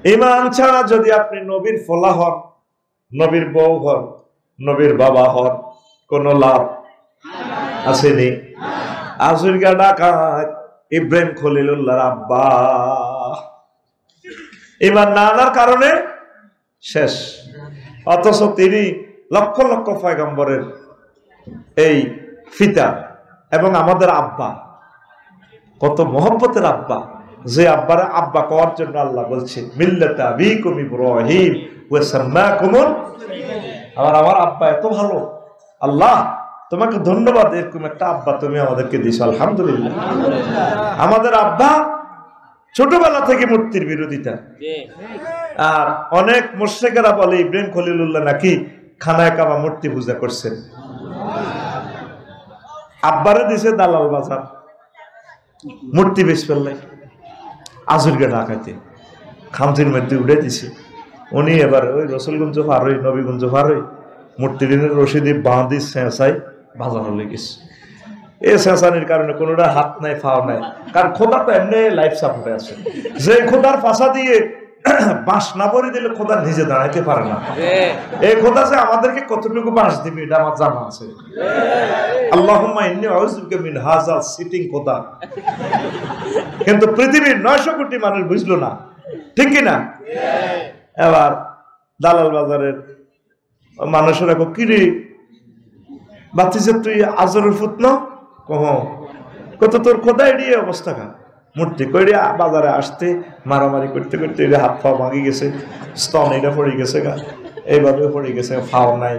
ঈমান ছাড়া যদি আপনি নবীর ফলা হন, নবীর বউ হন, নবীর বাবা হন, কোন লাভ আসেনি। আজুরগা ডাকাত ইব্রাহিম খলিলুল্লাহর আব্বা ঈমান না আনার কারণে শেষ। অথচ তিনি লক্ষ লক্ষ পয়গম্বরের এই পিতা এবং আমাদের আব্বা, কত মহব্বতের আব্বা, যে আব্বারে আব্বা কওয়ার জন্য আল্লাহ বলছে মিল্লাতা আবিকুম ইব্রাহিম ওয়া সাম্মাকুমুল। আমার আব্বা এত ভালো, আল্লাহ তোমাকে ধন্যবাদ, এরকম একটা আব্বা তুমি আমাদেরকে দিয়েছো, আলহামদুলিল্লাহ। আমাদের আব্বা ছোটবেলা থেকে মূর্তির বিরোধিতা, আর অনেক মুশরিকেরা বলে ইব্রাহিম খলিলুল্লাহ নাকি খানায় কাবা মূর্তি পূজা করছেন। আব্বারে দিছে দালাল বাজার, মূর্তি বেশ ফেললাই আজুরগে ঢাকাইতে খামতির মধ্যে উঠে দিছে। উনি এবার ওই রসুলগঞ্জ পারই, নবীগঞ্জ পারই মূর্তির রশিদি বাঁধি চেঁচাই বাজার হলে গেছে। এই চেঁচানির কারণে কোনোটা হাত নাই, ফাও নাই, কারণ খোদা তো এমনি লাইফ সাপোর্টে আছে। যে খোদার ফাঁসা দিয়ে বাঁশ না পরে দিলে খোদা নিজে দাঁড়াইতে পারে না। এই খোদা যে আমাদেরকে কতটুকু বাঁশ দিবে এটা আমার জানা আছে। আল্লাহুম্মা ইন্নী আউযুবিকা মিন হাযাল সিটিং খোদা। কিন্তু পৃথিবীর 900 কোটি মানুষ বুঝলো না, ঠিক কি না? এবার দালাল বাজারের মানুষেরা কিরে বাতিজে তুই আজরের ফুতন কত তোর খোদা এড়িয়ে অবস্থা খা মূর্তি কইরে বাজারে আসতে মারামারি করতে করতে হাত পা ভাঙি গেছে, স্তন এটা পড়ে গেছে গা, এইভাবে পড়ে গেছে, ফাও নাই,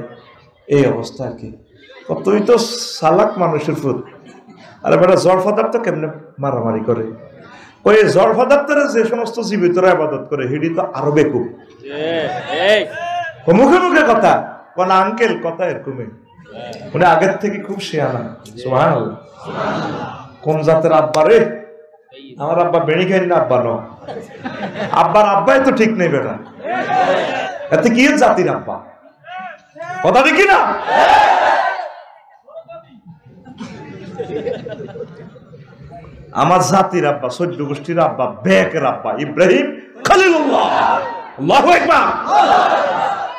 এই অবস্থা আর কি। তুই তো সালাক মানুষের ফুত, আর এবার জড় পদার্থ কেমনে মারামারি করে? ওই জড় পদার্থের যে সমস্ত জীবিতরা ইবাদত করে হিডি তো আরো বেকুব। মুখে মুখে কথা কোন আঙ্কেল কথা এরকমই, উনি আগের থেকে খুব শিয়ানা। সুবহানাল্লাহ। কোন জাতের আব্বা রে? আমার আব্বা বেড়ি খাই না, আব্বা ন, আব্বার আব্বাই তো ঠিক নেই বেটা, এতে কি জাতির আব্বা? কথা দেখি না। আমার জাতির আব্বা, 14 গোষ্ঠীর আব্বা, বেকের আব্বা ইব্রাহিম খলিলুল্লাহ। আল্লাহু আকবার।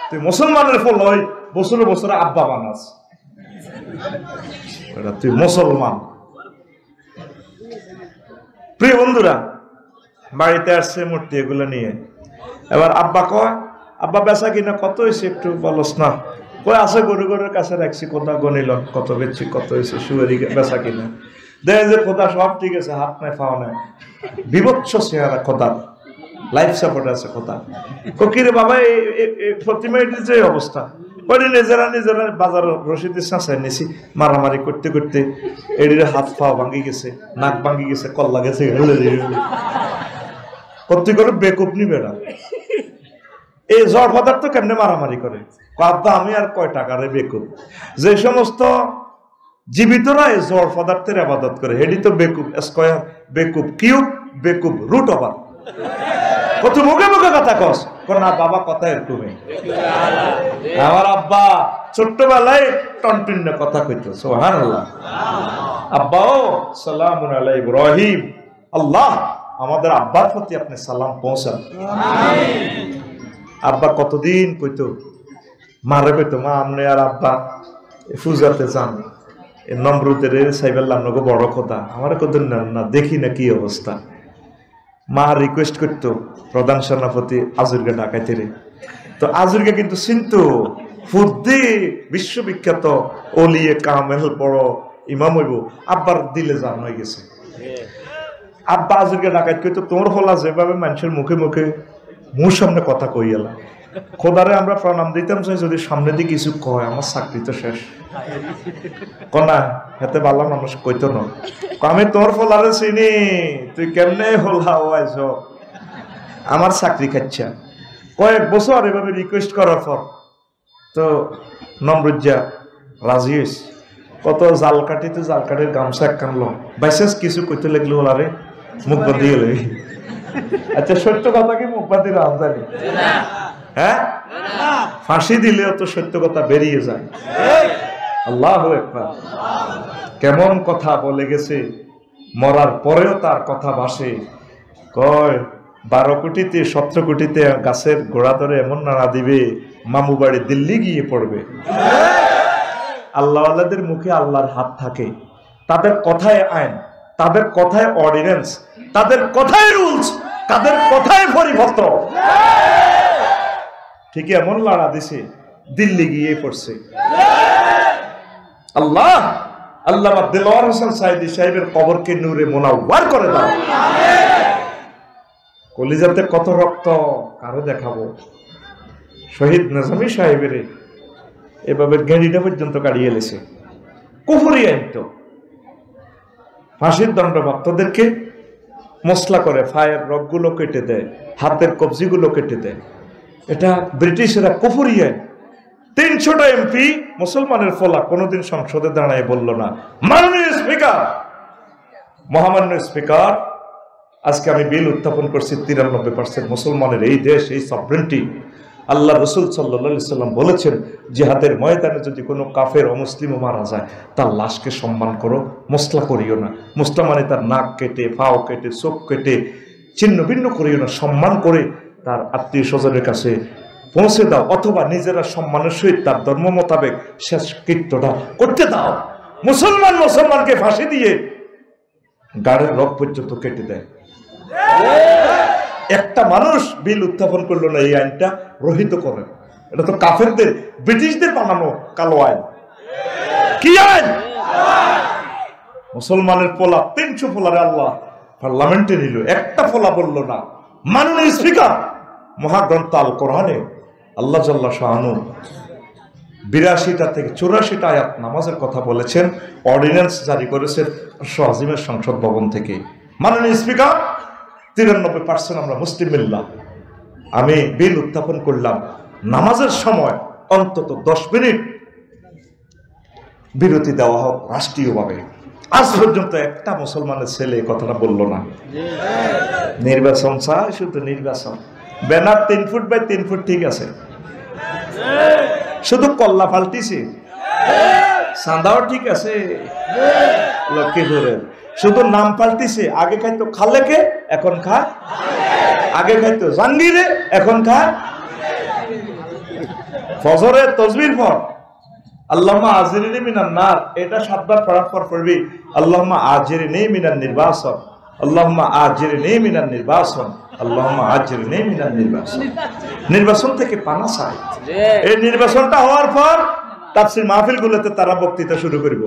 তুই মুসলমানের ফল হয় বছরে বছরে আব্বা বানাস, তুই মুসলমান। প্রিয় বন্ধুরা, বাড়িতে আসছে মূর্তি এগুলো নিয়ে। এবার আব্বা কয়, আব্বা বেচা কিনা কত হয়েছে একটু বলস না? কই আছে গরু গরুর কাছে রাখছি, কোথা গনিল কত বেচছি, কত হয়েছে সুয়ারি বেচা কিনা। দেখে যে খোদা সব ঠিক আছে, হাত নাই ফাও নাই, বিভৎস চেহারা খোদার, লাইফ সাপোর্ট আছে খোদা। কিরে বাবা এই প্রতিমা এটির যে অবস্থা, ওই নিজেরা নিজেরা বাজার রশিদের চাঁচাই নিছি, মারামারি করতে করতে এটির হাত ফাও ভাঙি গেছে, নাক ভাঙি গেছে, কল্লা গেছে, কর্তি করে বেকুব নিবে না। এই জড় পদার্থ কেমনে মারামারি করে? আব্বা আমি আর কয় টাকারে বেকুব। যে সমস্ত জীবিতরা এই জড় পদার্থের ইবাদত করে হেডি তো বেকুব, স্কয়ার বেকুব, কিউব বেকুব, রুট ওভার। কত মুখে মুখে কথা কস, না বাবা কথা এরকমই। আমার আব্বা ছোট্টবেলায় টনটন্য কথা কইতো, সুবহানাল্লাহ। আব্বা ও সালামুন আলা ইব্রাহিম, আল্লাহ আমাদের আব্বার প্রতি আপনি সালাম পৌঁছান। আব্বা কতদিন কইতো, মারে কইতো, মা আমনে আর আব্বা পূজাতে যান, নমরুদের সাইবেল্লাম নগো বড় কথা, আমার কত না দেখি না কি অবস্থা। মা রিকোয়েস্ট করতো প্রধান সেনাপতি আজুরকে ঢাকাইতে রে, তো আজুরকে কিন্তু চিন্ত ফুদ্দি বিশ্ববিখ্যাত অলিয়ে কামেল বড় ইমাম হইব, আব্বার দিলে জান হয়ে গেছে। আব্বা আজুরকে ঢাকাইতে কইতো তোমার ফলা যেভাবে মানুষের মুখে মুখে মুর সামনে কথা কই এলাম, খোদারে আমরা প্রণাম দিতাম চাই, যদি সামনে দিয়ে কিছু কয় আমার চাকরি তো শেষ। কনা হেতে ভালো মানুষ কইতো না, আমি তোর ফলারে চিনি, তুই কেমনে হলা আইস, আমার চাকরি খাচ্ছা। কয়েক বছর এভাবে রিকোয়েস্ট করার পর তো নমরুজ্জা রাজি হয়েছে। কত জাল কাটিতে জাল কাটির গামছা এক কানলো, বাইসেস কিছু কইতে লাগলো ওলারে মুখ বাঁধি গেল। আচ্ছা সত্য কথা কি মুখ বাঁধি রাম জানি? হ্যাঁ, ফাঁসি দিলেও তো সত্য কথা বেরিয়ে যায়। আল্লাহু আকবার। কেমন কথা বলে গেছে, মরার পরেও তার কথা ভাসে। কয় 12 কোটিতে 17 কোটিতে গাছের গোড়া ধরে এমন নাড়া দিবে, মামু বাড়ি দিল্লি গিয়ে পড়বে। আল্লাহ আল্লাহদের মুখে আল্লাহর হাত থাকে, তাদের কথায় আইন, তাদের কথায় অর্ডিন্যান্স, তাদের কথায় রুলস, তাদের কথায় পরিপত্র। ঠিক এমন লড়া দিছে, দিল্লি গিয়ে পড়ছে। আল্লাহ আল্লাহ দেলোয়ার হোসেন সাইদি সাহেবের কবরকে নূরে মুনাওয়ার করে দাও। কলিজাতে কত রক্ত কারে দেখাবো। শহীদ নিজামী সাহেবের এভাবে গেঁড়িটা পর্যন্ত কাড়িয়ে এলেছে। কুফরি আইন তো, ফাঁসির দণ্ডপ্রাপ্তদেরকে মশলা করে ফায়ের রগগুলো কেটে দেয়, হাতের কবজিগুলো কেটে দেয়। এটা ব্রিটিশরা কুফরি আইন। 300টা এমপি মুসলমানের ফলা কোনোদিন সংসদে দাঁড়ায় বলল না, মাননীয় স্পিকার, মহামান্য স্পিকার, আজকে আমি বিল উত্থাপন করছি 93% মুসলমানের এই দেশ, এই সভরেন্টি। আল্লাহ রসুল সাল্লাল্লাহু আলাইহি সাল্লাম বলেছেন, জিহাদের ময়দানে যদি কোনো কাফের অমুসলিমও মারা যায়, তার লাশকে সম্মান করো, মসলা করিও না। মসলা মানে তার নাক কেটে, পাও কেটে, চোখ কেটে ছিন্ন ভিন্ন করিও না, সম্মান করে তার আত্মীয় স্বজনের কাছে পৌঁছে দাও, অথবা নিজেরা সম্মানের সহিত তার ধর্ম মোতাবেক শেষ কৃত্যটা করতে দাও। মুসলমান মুসলমানকে ফাঁসি দিয়ে গাড়ের রগ পর্যন্ত কেটে দেয়। একটা মানুষ বিল উত্থাপন করলো না এই আইনটা রহিত করে। এটা তো কাফেরদের, ব্রিটিশদের বানানো কালো আইন। কি আইন? মুসলমানের পোলা 300 পোলারে আল্লাহ পার্লামেন্টে নিল, একটা পোলা বলল না। মাননীয় স্পিকার, মহাগ্রন্থ আল কোরআনে আল্লাহ জাল্লা শাআনু 82টা থেকে 84টা আয়াত নামাজের কথা বলেছেন, অর্ডিন্যান্স জারি করেছেন আজিমের সংসদ ভবন থেকে। মাননীয় স্পিকার, 93% আমরা মুসলিম মিল্লাহ। আমি বিল উত্থাপন করলাম, নামাজের সময় অন্তত 10 মিনিট বিরতি দেওয়া হোক রাষ্ট্রীয়ভাবে। আজ পর্যন্ত একটা মুসলমানের ছেলে এই কথাটা বলল না। নির্বাচন চায়, শুধু নির্বাচন। ব্যানার 3 ফুট বাই 3 ফুট ঠিক আছে, শুধু কল্লা পাল্টিছে, চাঁদাও ঠিক আছে, লক্ষ্মীপুরের শুধু নাম পাল্টিছে। আগে খাইতো খালেকে, এখন খায়। আগে খাইতো জাঙ্গিরে, এখন খায় ফজরে তসবির পর আল্লাহুম্মা আজিরনি মিনান নার, এটা 7 বার পড়ার পর পড়বি আল্লাহুম্মা আজিরনি মিনান নির্বাসন, আল্লাহুম্মা আজিরনি মিনান নির্বাসন, আল্লাহুম্মা আজিরনি মিনান নির্বাসন। নির্বাচন থেকে পানা চাই। এই নির্বাচনটা হওয়ার পর তাফসীর মাহফিলগুলোতে তারা বক্তৃতা শুরু করব,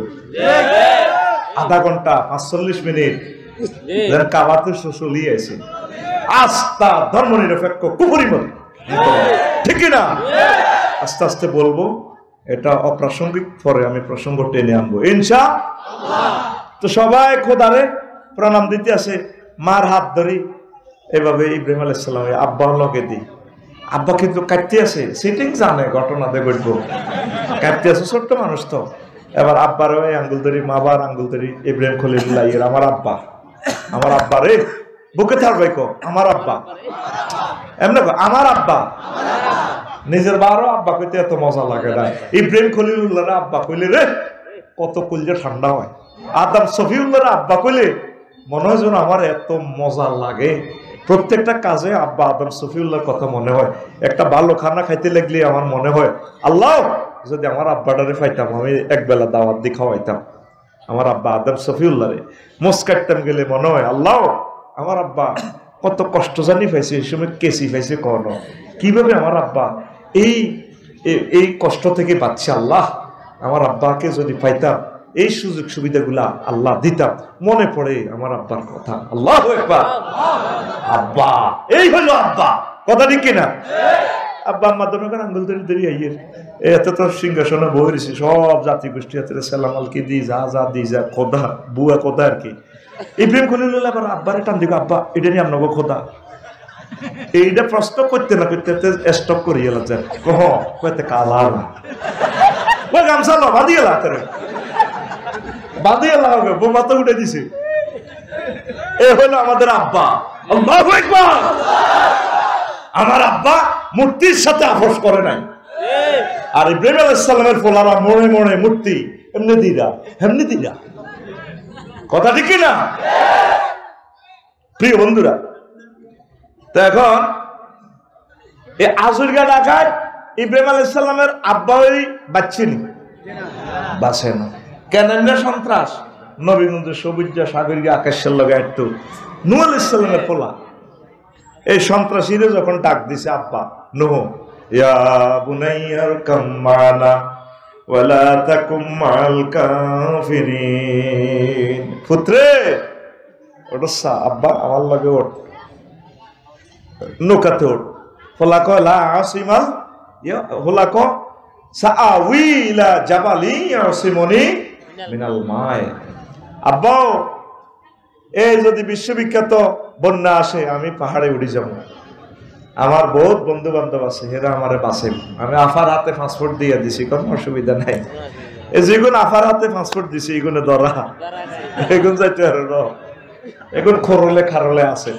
আধা ঘন্টা 45 মিনিট কাবাতে চলিয়ে আছে। আস্থা ধর্ম নিরপেক্ষ কুফরি মত, ঠিক না? আস্তে আস্তে বলবো, এটা অপ্রাসঙ্গিক, পরে আমি প্রসঙ্গ টেনে আনবো ইনশাআল্লাহ। তো সবাই খোদারে প্রণাম দিতে আছে, মার হাত ধরি এভাবে ইব্রাহিম আলাইহিস সালামের আব্বা লগে দিই। আব্বা কিন্তু কাটতে আছে, সিটিং জানে ঘটনাতে ঘটবো, কাটতে আছে, ছোট্ট মানুষ তো। এবার আব্বার ওই আঙ্গুল ধরি, মাবার আঙ্গুল ধরি, ইব্রাহিম খলিলুল্লাহ এর আমার আব্বা, আমার আব্বা রে বুকে থাকবে কো আমার আব্বা, এমনি আমার আব্বা। নিজের বারো আব্বা কইতে এত মজা লাগে না, ইব্রাহিম খলিলুল্লাহ আব্বা কইলে রে কত কলজে ঠান্ডা হয়। আদম সফিউল্লাহ আব্বা কইলে মনে হয় যেন আমার এত মজা লাগে। প্রত্যেকটা কাজে আব্বা আদম সফিউল্লাহর কথা মনে হয়। একটা ভালো খানা খাইতে লাগলে আমার মনে হয়, আল্লাহ যদি আমার আব্বাটারে পাইতাম, আমি একবেলা দাওয়াত দিয়ে খাওয়াইতাম আমার আব্বা আদম সফিউল্লাহ রে। মোস কাটতাম গেলে মনে হয়, আল্লাহ আমার আব্বা কত কষ্ট জানি পাইছে, এই সময় কেসি পাইছে, কখনো কিভাবে আমার আব্বা এই এই কষ্ট থেকে বাঁচছে। আল্লাহ আমার আব্বাকে যদি পাইতাম, এই সুযোগ সুবিধাগুলা আল্লাহ দিতাম। মনে পড়ে আমার আব্বার কথা। আল্লাহ আকবার। আব্বা, এই হলো আব্বা, কথা ঠিক কিনা? আব্বা আম্মা দোনোকার আঙ্গুল ধরে ধরে আইয়ের এত তো সিংহাসনে বসেছি, সব জাতি গোষ্ঠী হাতে সালাম আলকি দি যা যা দি যা খোদা বুয়া খোদা আর কি। ইব্রাহিম খলিলুল্লাহ আবার আব্বারে টান দিকে, আব্বা এটা নিয়ে আপনাকে খোদা। এইটা প্রশ্ন করতে না করতে স্টপ করিয়ে যায়, কহ কইতে কালা না ওই গামছা লো বাঁধিয়ে লাতে বাঁধিয়ে লাগাবে, বোমা তো উঠে দিছে। এ হলো আমাদের আব্বা। আল্লাহু আকবার। আমার আব্বা মূর্তির সাথে আপোষ করে নাই। আর ইব্রাহিম আলাইহিস সালামের ফলারা মনে মনে মূর্তি এমনি দিরা এমনি দিরা, কথা ঠিক না? প্রিয় বন্ধুরা, তো এখন এই আজুরগা ডাকায় ইব্রাহিম আলাইহিস সালামের আব্বা ওই বাচ্চিনি বাঁচে না কেন সন্ত্রাস নবীগঞ্জ সবুজ সাগরিকা আকাশের লগে একটু নূহ আলাইহিস সালামের পোলা এই সন্ত্রাসীরা যখন ডাক দিছে আব্বা নূহ ইয়া বুনাইয়ার কাম্মানা ওয়ালা তাকুম মাল কাফিরিন পুত্রে ওঠা আব্বা আমার লগে ওঠ নৌকাতে ওঠ ফলা কয় লা আসিমাল হলা ক সাআউই ইলা জাবালি ইয়াসিমুনি মিনাল মাই আব্বা এই যদি বিশ্ববিখ্যাত বন্যা আসে আমি পাহাড়ে উঠে যাব আমার বহুত বন্ধু বান্ধব আছে হেরা আমারে বাঁচে আমি আফার হাতে পাসপোর্ট দিয়ে দিছি কোনো অসুবিধা নাই এই যেগুন আফার হাতে পাসপোর্ট দিছি এগুলো ধরা এগুন যাইতে আর এখন খরলে খারলে আছে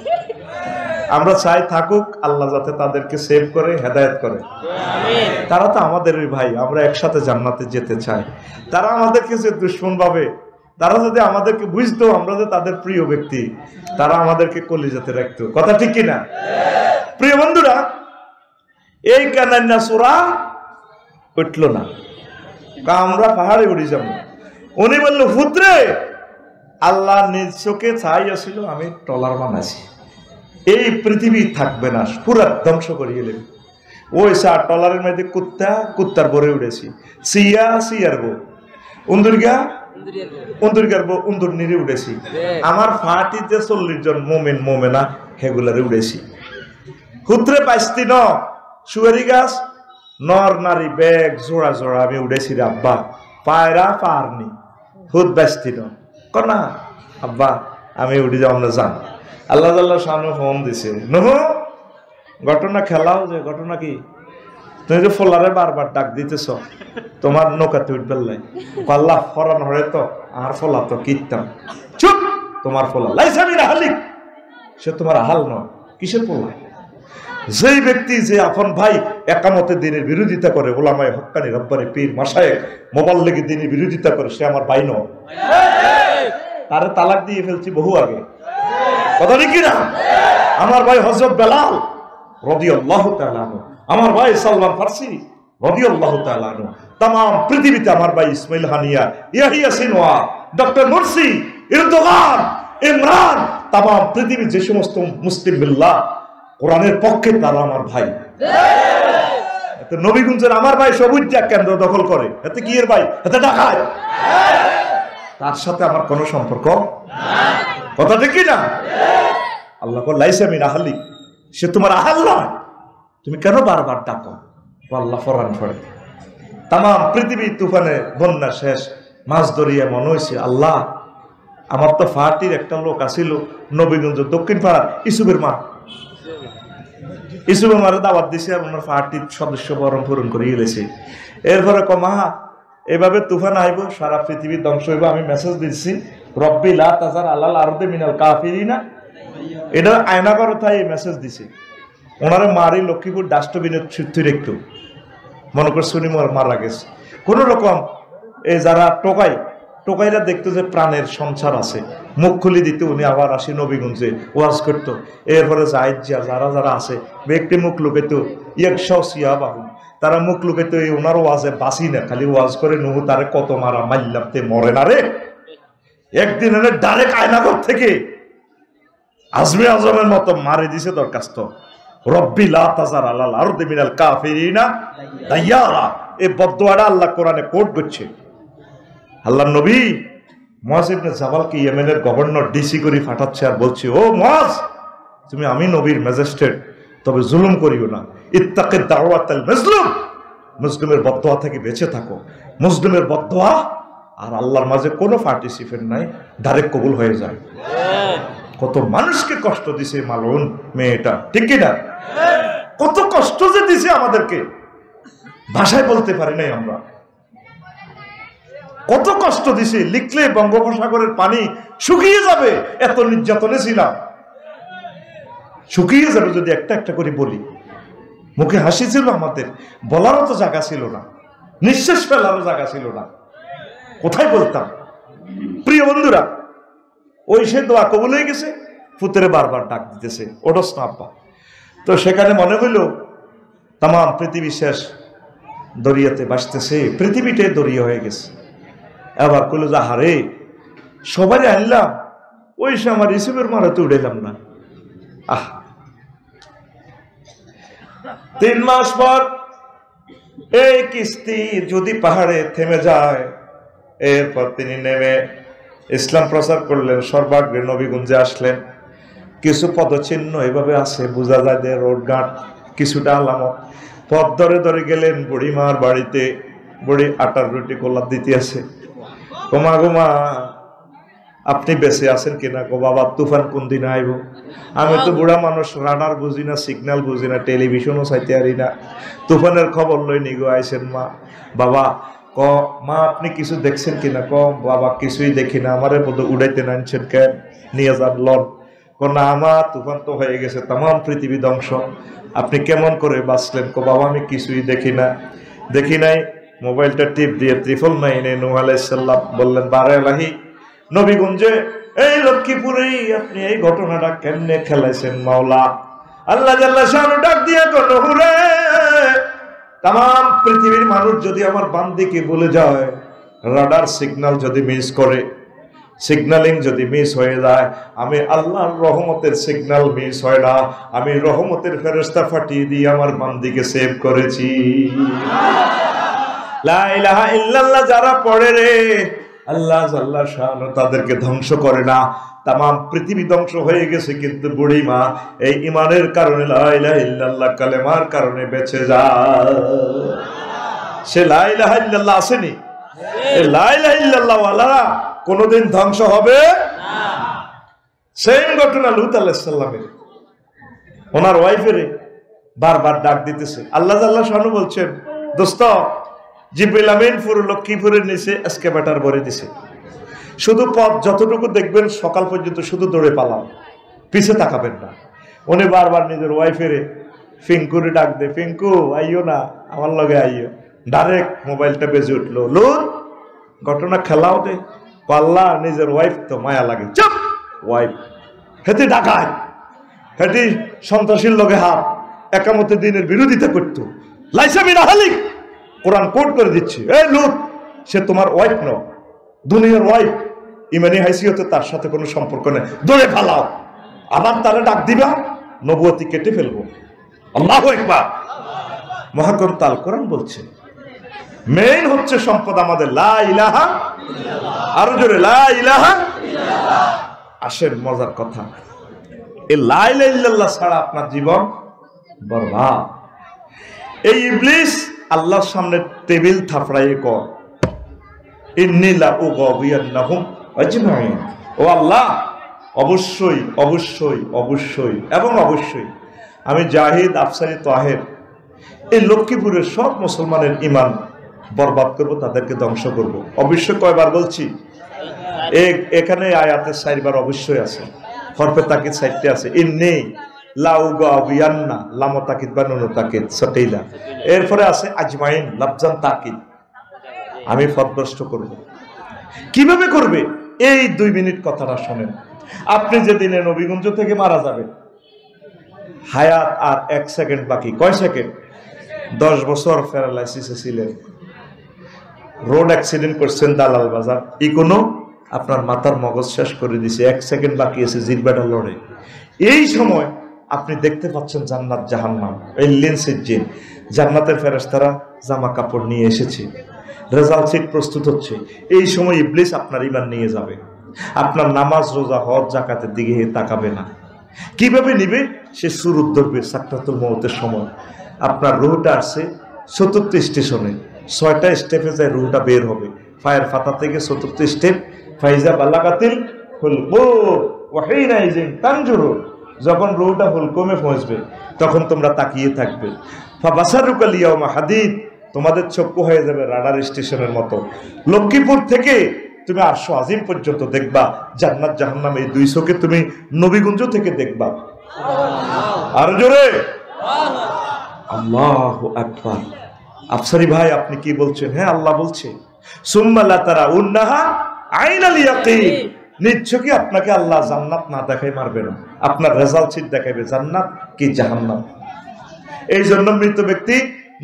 আমরা চাই থাকুক আল্লাহ যাতে তাদেরকে সেভ করে হেদায়েত করে তারা তো আমাদেরই ভাই আমরা একসাথে জান্নাতে যেতে চাই তারা আমাদেরকে যে দুশমন ভাবে তারা যদি আমাদেরকে বুঝতো আমরা যে তাদের প্রিয় ব্যক্তি তারা আমাদেরকে কলিজাতে রাখতো কথা ঠিক কিনা প্রিয় বন্ধুরা এই কান্না সূরা উঠল না আমরা পাহাড়ে উড়ে যাব উনি বলল পুত্রে আল্লাহ নিজ চোখে চাইছিল আমি ট্রলার বানাইছি এই পৃথিবী থাকবে না পুরা ধ্বংস করিয়ে নেবে ওই সার ট্রলারের মধ্যে কুত্তার বরে উঠেছি সিয়ার বউ উন্দুরগার বউ উন্দুর নিরে উঠেছি আমার ফাটিতে 40 জন মোমেন মোমেনা হেগুলারে উঠেছি হুত্রে পাইস্তি ন সুয়ারি গাছ নর নারী ব্যাগ জোড়া জোড়া আমি উঠেছি রে আব্বা পায়রা পারনি হুদ বাইস্তি ন কনা আব্বা আমি উঠে যাও আমরা জান আল্লাহ আল্লাহ সামনে ফোন দিছে নহ ঘটনা খেলাও যে ঘটনা কি তুমি যে ফোলারে বারবার ডাক দিতেছ তোমার নৌকাতে উঠবেল নাই আল্লাহ ফরান হরে তো আর ফোলা তো কীর্তাম চুপ তোমার ফোলা লাইসামির আহালিক সে তোমার আহাল নয় কিসের ফোলা যেই ব্যক্তি যে আপন ভাই একামতে দিনের বিরোধিতা করে ওলামায়ে হক্কানি রব্বানি পীর মাশায়েখ মোবাল্লিগি দিনের বিরোধিতা করে সে আমার ভাই নয় তারে তালাক দিয়ে ফেলছি বহু আগে কথা কি না আমার ভাই হযরত বেলাল রাদিয়াল্লাহু তাআলা আনহু আমার ভাই সালমান ফারসি রাদিয়াল্লাহু তাআলা আনহু तमाम পৃথিবীতে আমার ভাই Ismail Haniyeh Yahya Sinwar doctor Morsi Erdogan Imran तमाम পৃথিবীর যে সমস্ত মুসলিম বিল্লাহ কোরআনের পক্ষে তারা আমার ভাই এত নবীগঞ্জের আমার ভাই সবুজ কেন্দ্র দখল করে এতে কি এর ভাই এতে ডাকায় তার সাথে আমার কোনো সম্পর্ক কথা ঠিক না আল্লাহ কো লাইসা মিন আহলি সে তোমার আহাল নয় তুমি কেন বারবার ডাকো আল্লাহ ফরান ফরে तमाम পৃথিবী তুফানে বন্যা শেষ মাছ দরিয়া মনে হয়েছে আল্লাহ আমার তো ফাটির একটা লোক আসিল নবীগঞ্জ দক্ষিণ পাড়া ইসুবের মা ইসুবের মারে দাওয়াত দিছে আর ওনার ফাটির সদস্য বরণ পূরণ করে গেছে এরপরে কমা এভাবে তুফান আইব সারা পৃথিবী ধ্বংস হইব আমি মেসেজ দিচ্ছি রব্বি লা তাজার আলাল আরদে মিনাল কাফিরিনা এটা আয়না করতাই মেসেজ দিছে ওনারে মারি লক্ষ্মীপুর ডাস্টবিনে ছুটি রেখতো মনে করছে উনি মারা গেছে কোন রকম এই যারা টোকাইরা দেখতো যে প্রাণের সংসার আছে মুখ খুলি দিতে উনি আবার আসি নবীগঞ্জে ওয়াজ করতো এরপরে যারা যারা আছে ব্যক্তি মুখ লুকাইতো ইয়াকশাও সিয়াবাহু তারা মুখ লুকাইতো এই ওনার ওয়াজে বাসি না খালি ওয়াজ করে নুহু তারে কত মারা মাইল্লাতে মরে না রে একদিন এনে ডাইরেক্ট আয়নাগর থেকে আজমে আজমের মতো মারে দিছে দরখাস্ত রব্বি লা তাজার আলাল আরদি মিনাল কাফিরিনা দাইয়ারা এই বদদুয়াটা আল্লাহ কোরআনে কোট করছে আল্লাহর নবী মুআজ ইবনে জাবালকে ইয়েমেনের গভর্নর ডিসি করে পাঠাচ্ছে আর বলছে ও মুআজ তুমি আমি নবীর ম্যাজিস্ট্রেট তবে জুলুম করিও না ইত্তাকি দাওয়াতাল মাজলুম মুসলিমের বদদুয়া থেকে বেঁচে থাকো মুসলিমের বদদুয়া আর আল্লাহর মাঝে কোনো পার্টিসিপেন্ট নাই ডাইরেক্ট কবুল হয়ে যায় কত মানুষকে কষ্ট দিছে মালুন মেয়েটা ঠিক কি না কত কষ্ট যে দিছে আমাদেরকে ভাষায় বলতে পারি নাই আমরা কত কষ্ট দিছে লিখলে বঙ্গোপসাগরের পানি শুকিয়ে যাবে এত নির্যাতনে ছিলাম শুকিয়ে যাবে যদি একটা একটা করে বলি মুখে হাসি ছিল আমাদের বলারও তো জায়গা ছিল না নিঃশ্বাস ফেলারও জায়গা ছিল না কোথায় বলতাম প্রিয় বন্ধুরা ওই সে দোয়া কবুল হয়ে গেছে পুত্রে বারবার ডাক দিতেছে ওডস না আব্বা তো সেখানে মনে হইল তাম পৃথিবী শেষ, দরিয়াতে ভাসতেছে, পৃথিবীটাই দরিয়া হয়ে গেছে। আবার কইল যে হারে সবাই আনলাম, ওই সে আমার রিসিভের মারাতে উড়াইলাম না। 3 মাস পর এই কিস্তি যদি পাহাড়ে থেমে যায়, এরপর তিনি নেমে ইসলাম প্রচার করলেন, সর্বাগ্রে নবীগঞ্জে আসলেন। কিছু পদচিহ্ন এভাবে আছে, বোঝা যায় যে রোড ঘাট কিছুটা আলামত। পথ ধরে ধরে গেলেন বুড়িমার বাড়িতে। বুড়ি আটার রুটি কোলাপ দিতে আছে। গোমা গোমা আপনি বেঁচে আছেন কিনা? গো বাবা তুফান কোন দিন আইব? আমি তো বুড়া মানুষ, রাডার বুঝি না, সিগন্যাল বুঝি না, টেলিভিশনও চাইতে পারি না, তুফানের খবর লই নিগো আইছেন মা। বাবা ক মা আপনি কিছু দেখছেন কিনা? ক বাবা কিছুই দেখি না, আমারে বোধ উড়াইতে নানছেন কেন, নিয়ে যান লন। ক না আমার তুফান তো হয়ে গেছে, তাম পৃথিবী ধ্বংস, আপনি কেমন করে বাঁচলেন? ক বাবা আমি কিছুই দেখি না। দেখি নাই? মোবাইলটা টিপ দিয়ে 999 নূহ আলাইহিস সালাম বললেন, বারে আলাহি নবীগঞ্জে এই লক্ষ্মীপুরেই আপনি এই ঘটনাটা কেমনে খেলাইছেন মাওলা? আল্লাহ জাল্লা শানু ডাক দিয়া কোন হুরে, তাম পৃথিবীর মানুষ যদি আমার বান্দিকে বলে যায়, রাডার সিগন্যাল যদি মিস করে, সিগন্যালিং যদি মিস হয়ে যায়, আমি আল্লাহর রহমতের সিগন্যাল মিস হয় না, আমি রহমতের ফেরেশতা ফাটিয়ে দিয়ে আমার বান্দিকে সেভ করেছি। লা ইলাহা ইল্লাল্লাহ যারা পড়ে রে, আল্লাহ জাল্লা শানু তাদেরকে ধ্বংস করে না। তাম পৃথিবী ধ্বংস হয়ে গেছে, কিন্তু বুড়ি মা এই ইমানের কারণে, লা ইলাহা ইল্লাল্লাহ কালেমার কারণে বেঁচে যায়। সে লা ইলাহা ইল্লাল্লাহ আসেনি, এই লা ইলাহা ইল্লাল্লাহ ওয়ালারা কোনদিন ধ্বংস হবে না। সেম ঘটনা লূত আলাইহিস সালামের, ওনার ওয়াইফের বারবার ডাক দিতেছে। আল্লাহ জাল্লা শানু বলছেন, দোস্ত জিবরিল আমিন পুরো লক্ষ্মীপুরের নিচে এসকেভেটর ভরে দিছে, শুধু পথ যতটুকু দেখবেন সকাল পর্যন্ত শুধু দৌড়ে পালাম, পিছে তাকাবেন না। উনি বারবার নিজের ওয়াইফের ফিঙ্কুরে ডাক দে, ফিঙ্কু আইও না, আমার লগে আইও। ডাইরেক্ট মোবাইলটা বেজে উঠলো, লুত ঘটনা খেলাও দে। আল্লাহ নিজের ওয়াইফ তো মায়া লাগে, চুপ ওয়াইফ হেতে ডাকায়, হেটি সন্ত্রাসীর লগে হাত, একামতে দিনের বিরোধিতা করতো, লাইসামিন আহলিক কোরআন কোট করে দিচ্ছে, এই লুত সে তোমার ওয়াইফ নয়, দুনিয়ার ওয়াইফ, ইমানি হাইসিয়তে তার সাথে কোনো সম্পর্ক নেই, দৌড়ে ফালাও। আবার তারা ডাক দিবা, নবুয়তি কেটে ফেলবো। আল্লাহু আকবার। মহাগ্রন্থ আল কোরআন বলছে মেইন হচ্ছে সম্পদ আমাদের লা ইলাহা ইল্লাল্লাহ, আরো জোরে লা ইলাহা ইল্লাল্লাহ। আসেন মজার কথা, এই লা ইলাহা ইল্লাল্লাহ ছাড়া আপনার জীবন বরবাদ। এই ইবলিস আল্লাহর সামনে টেবিল থাপড়াইয়ে কর, ইন্নী লা উগাবিয়ান্নাহুম আজমাইন, ও আল্লাহ অবশ্যই অবশ্যই অবশ্যই এবং অবশ্যই আমি জাহিদ আফসারি তাহের এই লক্ষ্মীপুরের সব মুসলমানের ইমান বরবাদ করব, তাদেরকে ধ্বংস করব। অবশ্যই কয়বার বলছি? এখানে আয়াতে 4 বার অবশ্যই আছে, হরফে তাকিদ 4টে আছে। ইন্নী লা উগাবিয়ান্না, লাম তাকিদ বা নুন তাকিদ সটিলা, এরপরে আছে আজমাইন লাফজান তাকিদ, আমি পথভ্রষ্ট করব। কিভাবে করবে? এই 2 মিনিট কথাটা শোনেন। আপনি যেদিনে নবীগঞ্জ থেকে মারা যাবেন, হায়াত আর 1 সেকেন্ড বাকি। কয় সেকেন্ড? 10 বছর প্যারালাইসিসে ছিলেন, রোড অ্যাক্সিডেন্ট করছেন দালাল বাজার, কোনো আপনার মাথার মগজ শেষ করে দিছে, 1 সেকেন্ড বাকি আছে জিরবাটা লড়ে। এই সময় আপনি দেখতে পাচ্ছেন জান্নাত জাহান্নাম, এই লেন্সের জিন, জান্নাতের ফেরেশতারা জামা কাপড় নিয়ে এসেছে, রেজাল্ট শিট প্রস্তুত হচ্ছে। এই সময় ইবলিস আপনার ঈমান নিয়ে যাবে, আপনার নামাজ রোজা হজ যাকাতের দিকে তাকাবে না। কিভাবে নিবে? সে সুরুত ধরবে সাকরাতুল মউতের সময়। আপনার রুহটা আসছে ৪র্থ স্টেশনে, 6টা স্টেপে যায় রুহটা বের হবে। ফায়ের ফাতা থেকে ৪র্থ স্টেপ, ফাইজা বালাগাতিল হুলকুম ওয়া হিনাইজিন তানজুরুন, যখন রুহটা হুলকুমে পৌঁছবে তখন তোমরা তাকিয়ে থাকবে। ফাবাসারুকা লিয়াউমা হাদিদ, তোমাদের চক্ষু হয়ে যাবে রাডার স্টেশনের মতো। লক্ষ্মীপুর থেকে তুমি আরশ আজিম পর্যন্ত দেখবা, জান্নাত জাহান্নাম এই 2 চোখে তুমি নবীগঞ্জ থেকে দেখবা। আর জোরে আল্লাহু আকবার। আফসারি ভাই আপনি কি বলছেন? হ্যাঁ আল্লাহ বলছে সুম্মা লা তারাউন্নাহা আইনাল ইয়াকিন, নিশ্চয়ই আপনাকে আল্লাহ জান্নাত না দেখাই মারবে না, আপনার রেজাল্ট শিট দেখাইবে জান্নাত কি জাহান্নাম। এই জন্য মৃত ব্যক্তি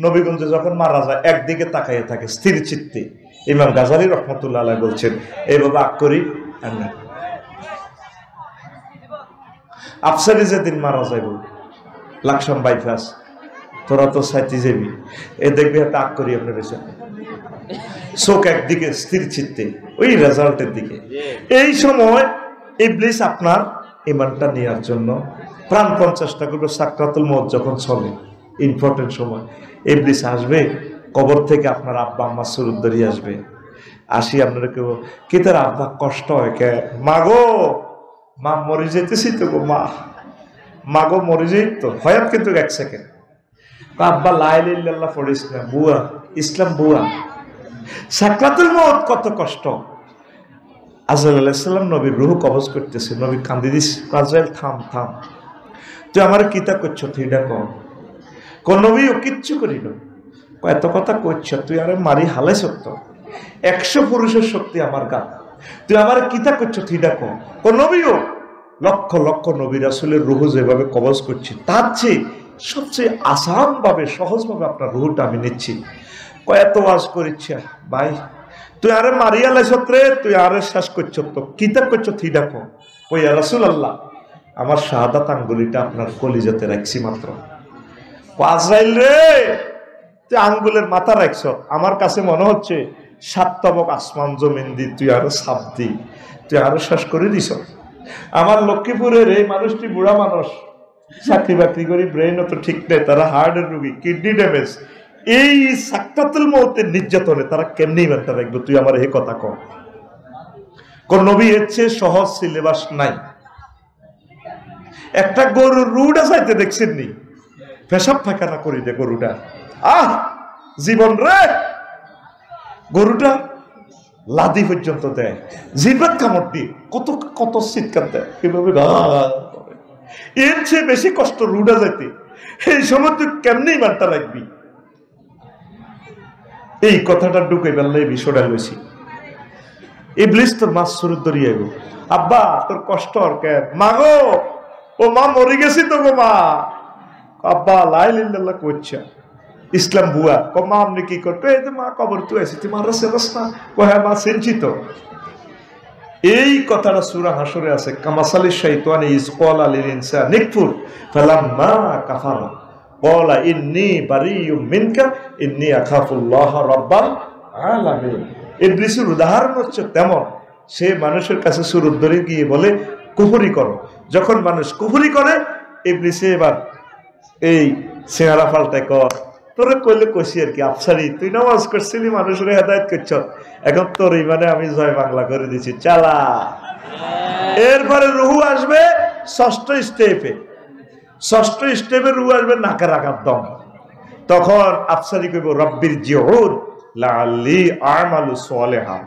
নবীগঞ্জে যখন মারা যায় একদিকে তাকাইয়ে থাকে স্থির চিত্তে। ইমাম গাজালি রহমতুল্লাহ আলাইহি বলছেন এইভাবে আগ করি আমরা আফসারি যেদিন মারা যাইব লাকসাম বাইপাস তোরা তো সাইতে যাবি এ দেখবি একটা আগ করি আপনার পেছনে চোখ একদিকে স্থির চিত্তে ওই রেজাল্টের দিকে। এই সময় ইবলিস আপনার ইমানটা নেওয়ার জন্য প্রাণপণ চেষ্টা করবে। সাকরাতুল মউত যখন চলে ইম্পর্টেন্ট সময় ইবলিস আসবে কবর থেকে আপনার আব্বা আম্মা সুরুদ ধরিয়ে আসবে। আসি আপনারা কেউ কি তার আব্বা কষ্ট হয় কে মাগো মা মরে যেতেছি তো গো মাগো মরে যেত তো হয়াত কিন্তু 1 সেকেন্ড আব্বা লা ইলাহা ইল্লাল্লাহ পড়িস না বুয়া ইসলাম বুয়া। সাকরাতুল মউত কত কষ্ট। আজরাইল আলাইহিস সালাম নবীর রূহ কবজ করতেছে, নবী কান্দি দিস আজরাইল থাম থাম তুই আমার কিতা করছো তুই এটা কর। কোন নবী ও কিচ্ছু করিল এত কথা করছ তুই আরে মারি হালাই সত্য 100 পুরুষের শক্তি আমার গা তুই আমার কিতা করছো তুই এটা কর। কোন নবীও লক্ষ লক্ষ নবী রাসূলের রূহ যেভাবে কবজ করছি তার চেয়ে সবচেয়ে আসান ভাবে সহজ ভাবে আপনার রূহটা আমি নিচ্ছি। কত ওয়াজ করিচ্ছি ভাই তুই আরে মারিয়া লাইছত্রে তুই আরে শেষ করছ তো কিতা করছো তুই দেখো ওই রাসূলুল্লাহ আমার শাহাদাত আঙ্গুলিটা আপনার কলিজাতে রাখছি মাত্র। আজরাইল রে তুই আঙ্গুলের মাথা রাখছ আমার কাছে মনে হচ্ছে 7 তবক আসমান জমিন দি তুই আরো সাপ দি তুই আরো শেষ করে দিছ। আমার লক্ষ্মীপুরের এই মানুষটি বুড়া মানুষ চাকরি বাকরি করি ব্রেন তো ঠিক নেই তারা হার্টের রোগী কিডনি ড্যামেজ এই সাকরাতুল মউতের নির্যাতনে তারা কেমনি ইমানটা রাখবে তুই আমার এই কথা কর। কোন নবী এর চেয়ে সহজ সিলেবাস নাই। একটা গরুর রুডা চাইতে দেখছেন নি পেশাব ফাঁকানা করি দে গরুটা জীবন রে গরুটা লাদি পর্যন্ত দেয় জিব্রাত কামড় দিয়ে কত কত চিৎকার দেয় এভাবে এর চেয়ে বেশি কষ্ট রুডা যাইতে এই সময় তুই কেমনি ইমানটা রাখবি। এই কথাটা ঢুকে বেললাই বিষয়টা লইছি। ইবলিস তোর মাছ সুরুদ ধরিয়ে গো আব্বা তোর কষ্ট আর কে মাগো ও মা মরে গেছি তো গো মা আব্বা লা ইলাহা ইল্লাল্লাহ কইছে ইসলাম বুয়া ক মা আপনি কি করতে এই যে মা কবর তুই আছিস তুই মারা সেবাস না ও হ্যাঁ মা সেনচিত। এই কথাটা সূরা হাসরে আছে কামাসালি শাইতানি ইজ ক্বালা লিল ইনসানি নিকফুর ফালাম্মা কাফারা ক্বালা ইন্নী বারিয়্যুম মিনকা ইন্নী আখাফুল্লাহ রাব্বাল আলামিন। ইবলিসের উদাহরণ হচ্ছে তেমন সে মানুষের কাছে সুরুদ ধরে গিয়ে বলে কুফরি করো। যখন মানুষ কুফরি করে ইবলিসে এবার এই চেহারা পাল্টায় কর তোরে কইলে কষি আর কি আফসারি তুই নামাজ করছিলি মানুষের হেদায়েত করছ এখন তোর ইমানে আমি জয় বাংলা করে দিছি চালা। এরপরে রুহু আসবে 6ষ্ঠ স্টেপে রুহু আসবে নাকের আঘাত দম। তখন আফসারি কইব রব্বির জিউন লাআল্লি আমালু সালিহা।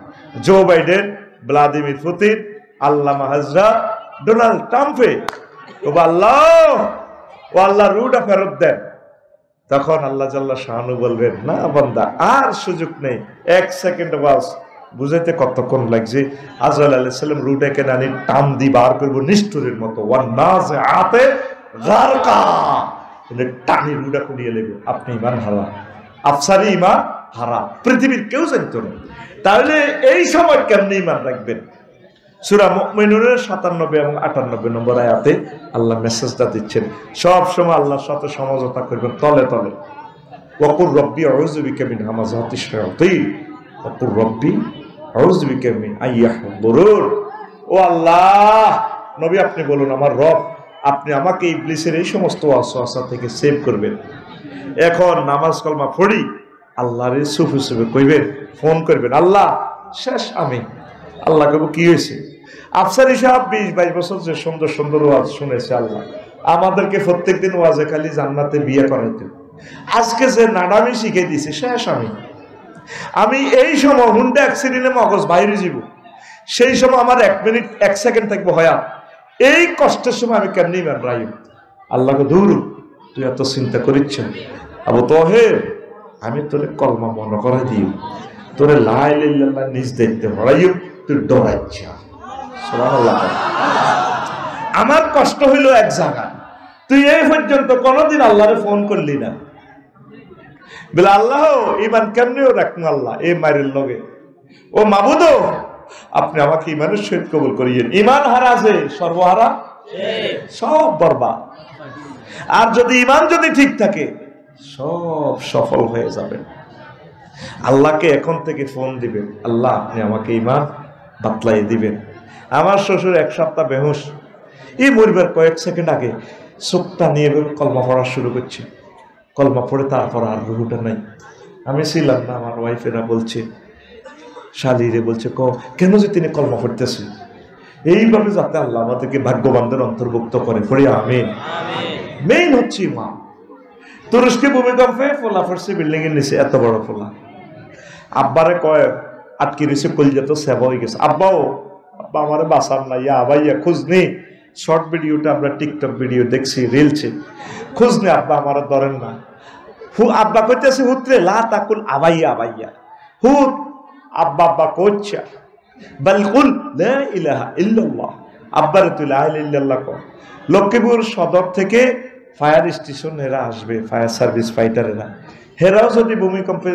জো বাইডেন ভ্লাদিমির পুতিন আল্লামা হযরত ডোনাল্ড ট্রাম্পে ও আল্লাহ রুহটা ফেরত দেন। তখন আল্লাহ জাল্লা শাহানু বলবেন না বান্দা আর সুযোগ নেই 1 সেকেন্ড বাস বুঝাইতে কতক্ষণ লাগছে। আজরাইল আলাইহিস সালাম রুহটাকে নানি টান দি বার করব নিষ্ঠুরের মতো ওয়ান্নাযআতে গারকা টানি রুহটা খুলিয়ে লেগে আপনি ইমান হারা আফসারি ইমান হারা পৃথিবীর কেউ জানতো না। তাহলে এই সময় কেমনে ইমান রাখবেন? সূরা মুমিনুনের 97 এবং 98 নম্বর আয়াতে আল্লাহ মেসেজটা দিচ্ছেন সব সময় আল্লাহর সাথে সমঝোতা করবেন তলে তলে। ওয়াকুর রব্বি আউযু বিকা মিন হামাযাতিশ শায়াতিন ওয়াকুর রব্বি আউযু বিকা মিন আইয়াহদুরুন। ও আল্লাহ নবী আপনি বলুন আমার রব আপনি আমাকে ইবলিসের এই সমস্ত ওয়াসওয়াসা থেকে সেভ করবেন। এখন নামাজ কলমা পড়ি আল্লাহরে সুফে সুফে কইবেন ফোন করবেন আল্লাহ শেষ আমি আল্লাহ কব কি হয়েছে আফসারি সাহেব 20-22 বছর যে সুন্দর সুন্দর ওয়াজ শুনেছে আল্লাহ আমাদেরকে প্রত্যেকদিন ওয়াজে খালি জান্নাতে বিয়ে করাইতে আজকে যে নাডামি শিখে দিছে শেষ আমি এই সময় হুন্ডা অ্যাক্সিডেন্টে মগজ বাইরে যাব সেই সময় আমার 1 মিনিট 1 সেকেন্ড থাকবো হয়া এই কষ্টের সময় আমি কেমনি ইমান রাখব? আল্লাহকে দূর তুই এত চিন্তা করিচ্ছেন আবু তহের আমি তোরে কলমা মনে করে দিও তোরে লা ইলাহা ইল্লাল্লাহ নিজ দেখতে ভরাইও তুই ডরাইছা সুবহানাল্লাহ। আমার কষ্ট হইল এক জায়গা তুই এই পর্যন্ত কোনোদিন আল্লাহরে ফোন করলি না, বলে আল্লাহ ইমান কেমনিও রাখুন আল্লাহ এই মায়ের লগে, ও মাবুদ আপনি আমাকে ইমানের সহিত কবুল করিয়েন। ইমান হারা আছে, সর্বহারা, সব বরবাদ। আর যদি ইমান যদি ঠিক থাকে সব সফল হয়ে যাবে। আল্লাহকে এখন থেকে ফোন দিবেন, আল্লাহ আপনি আমাকে ইমান বাতলাই দিবেন। আমার শ্বশুর এক সপ্তাহ বেহুশ, এই মরিবার কয়েক সেকেন্ড আগে চোখটা নিয়ে কলমা পড়া শুরু করছে। কলমা পড়ে তারপর আর রুহুটা নাই। আমি ছিলাম না, আমার ওয়াইফেরা বলছে, শালিরে বলছে কেন যে তিনি কলমা পড়তেছে। এইভাবে যাতে আল্লাহ আমাদেরকে ভাগ্যবানদের অন্তর্ভুক্ত করে, পড়ি আমিন। মেইন হচ্ছে মা। তুরস্কে ভূমিকম্পে ফোলা পড়ছে বিল্ডিং এর নিচে, এত বড় ফোলা। আব্বারে কয় আটকে রয়েছে, কলিজা তো সেবা হয়ে গেছে। আব্বা আমারে বাঁচান না, ইয়া আবাইয়া খোঁজ নেই। শর্ট ভিডিওটা আমরা টিকটক ভিডিও দেখছি, রিলছে, খোঁজ নেই আব্বা আমার ধরেন না। আব্বা কইতেছে হুতরে লা তাকুল আবাইয়া আবাইয়া, হুত আব্বা আব্বা কোচ্ছা বাল কুল লা ইলাহা ইল্লাল্লাহ, আব্বারে তুই লা ইলাহা ইল্লাল্লাহ কর। লক্ষ্মীপুর সদর থেকে ফায়ার স্টেশন এরা আসবে, ফায়ার সার্ভিস ফাইটারেরা, হেরাও যদি ভূমিকম্পে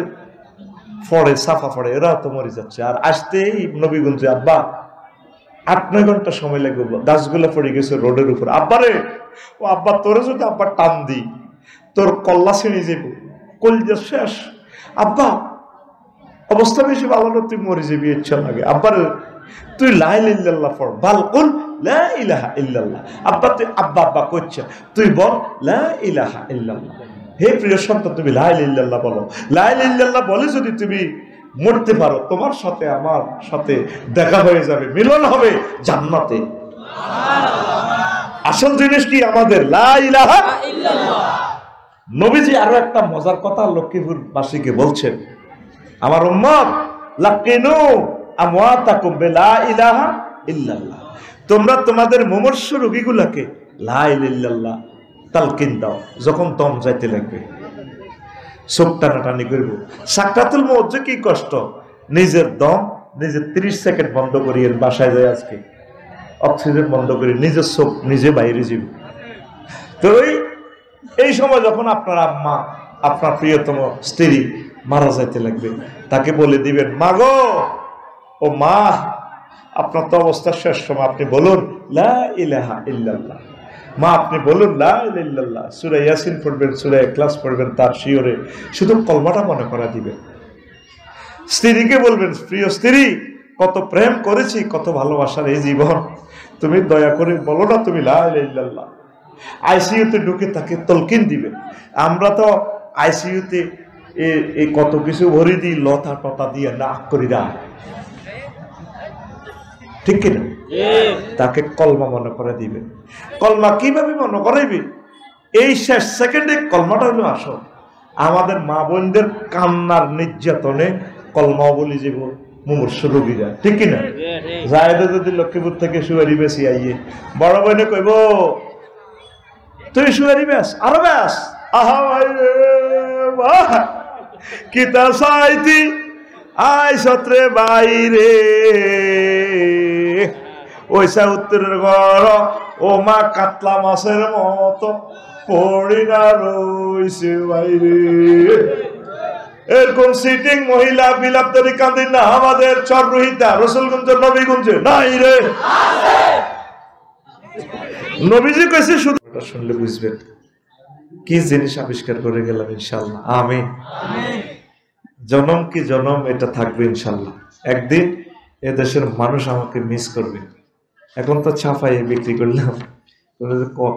পড়ে সাফা পড়ে এরাও তো মরে যাচ্ছে। আর আসতেই নবীগঞ্জে আব্বা 8-9 ঘন্টা সময় লাগবে, গাছগুলো পড়ে গেছে রোডের উপর। আব্বারে ও আব্বা তোরে যদি আব্বা টান দি তোর কল্লা ছিঁড়ে যাবো, কলজা শেষ। আব্বা অবস্থা বেশি ভালো না, তুই মরে যাবি ইচ্ছা লাগে। আব্বারে তুই লা ইলাহা ইল্লাল্লাহ পড়, বাল কুল লা ইলাহা ইল্লাল্লাহ। আব্বা তুই আব্বা আব্বা করছে, তুই বল লা ইলাহা ইল্লাল্লাহ। হে প্রিয় সন্তান, তুমি লা ইলাহা ইল্লাল্লাহ বলো। লা ইলাহা ইল্লাল্লাহ বলে যদি তুমি মরতে পারো, তোমার সাথে আমার সাথে দেখা হয়ে যাবে, মিলন হবে জান্নাতে। আসল জিনিস কি আমাদের লা ইলাহা ইল্লাল্লাহ। নবীজি আরো একটা মজার কথা লক্ষ্মীপুর বাসীকে বলছেন, আমার উম্মত লাকিনু আমওয়াতাকুম বিলা ইলাহা ইল্লাল্লাহ, তোমরা তোমাদের মুমূর্ষ রোগীগুলোকে লা ইলাহা ইল্লাল্লাহ তালকিন দাও যখন দম যাইতে লাগবে, চোখ টানাটানি করব। সাকরাতুল মউত যে কি কষ্ট, নিজের দম নিজে 30 সেকেন্ড বন্ধ করিয়ে বাসায় যায়, আজকে অক্সিজেন বন্ধ করি, নিজের চোখ নিজে বাইরে যাবে। তো এই সময় যখন আপনার আম্মা, আপনার প্রিয়তম স্ত্রী মারা যাইতে লাগবে, তাকে বলে দিবেন, মা গো, ও মা আপনার তো অবস্থা শেষ সময়, আপনি বলুন লা ইলাহা ইল্লাল্লাহ। মা আপনি বলুন লা ইলাহা ইল্লাল্লাহ, সূরা ইয়াসিন পড়বেন, সূরা ইখলাস পড়বেন, তার শিওরে শুধু কলমাটা মনে করা দিবেন। স্ত্রীকে বলবেন, প্রিয় স্ত্রী কত প্রেম করেছি, কত ভালোবাসার এই জীবন, তুমি দয়া করে বলো না তুমি লা ইলাহা ইল্লাল্লাহ। আইসিইউতে ঢুকে তাকে তলকিন দিবেন। আমরা তো আইসিইউতে এই কত কিছু ভরি দিই, লতা টতা দিয়ে নাক করি না, ঠিক কিনা? তাকে কলমা মনে করে দিবেন। কলমা কিভাবে মনে করাইবে? এই শেষ সেকেন্ডে কলমাটা হলো আসল। আমাদের মা বোনদের কান্নার নির্যাতনে কলমা বলি যাব মুমূর্ষ রোগীরা, ঠিক কিনা? জায়দা যদি লক্ষ্মীপুর থেকে সুয়ারি বেশি আইয়ে বড় বোনে কইব, তুই সুয়ারি বেশ, আরো বেশ, আহা কিতা সাইতি আই সত্রে বাইরে ওইসা উত্তরের ঘর, ও মা কাতলা মাছের মতো পড়ি না রইছে বাইরে। এরকম সিটিং মহিলা বিলাপদারি কান্দিন না আমাদের চররোহিতা রসুলগঞ্জ নবীগঞ্জে নাই রে, নবীজি কইছে। শুধু শুনলে বুঝবেন কি জিনিস আবিষ্কার করে গেলাম ইনশাআল্লাহ। আমিন। জনম কি জনম এটা থাকবে ইনশাআল্লাহ। একদিন এদেশের মানুষ আমাকে মিস করবে। এখন তো ছাপাই বিক্রি করলাম,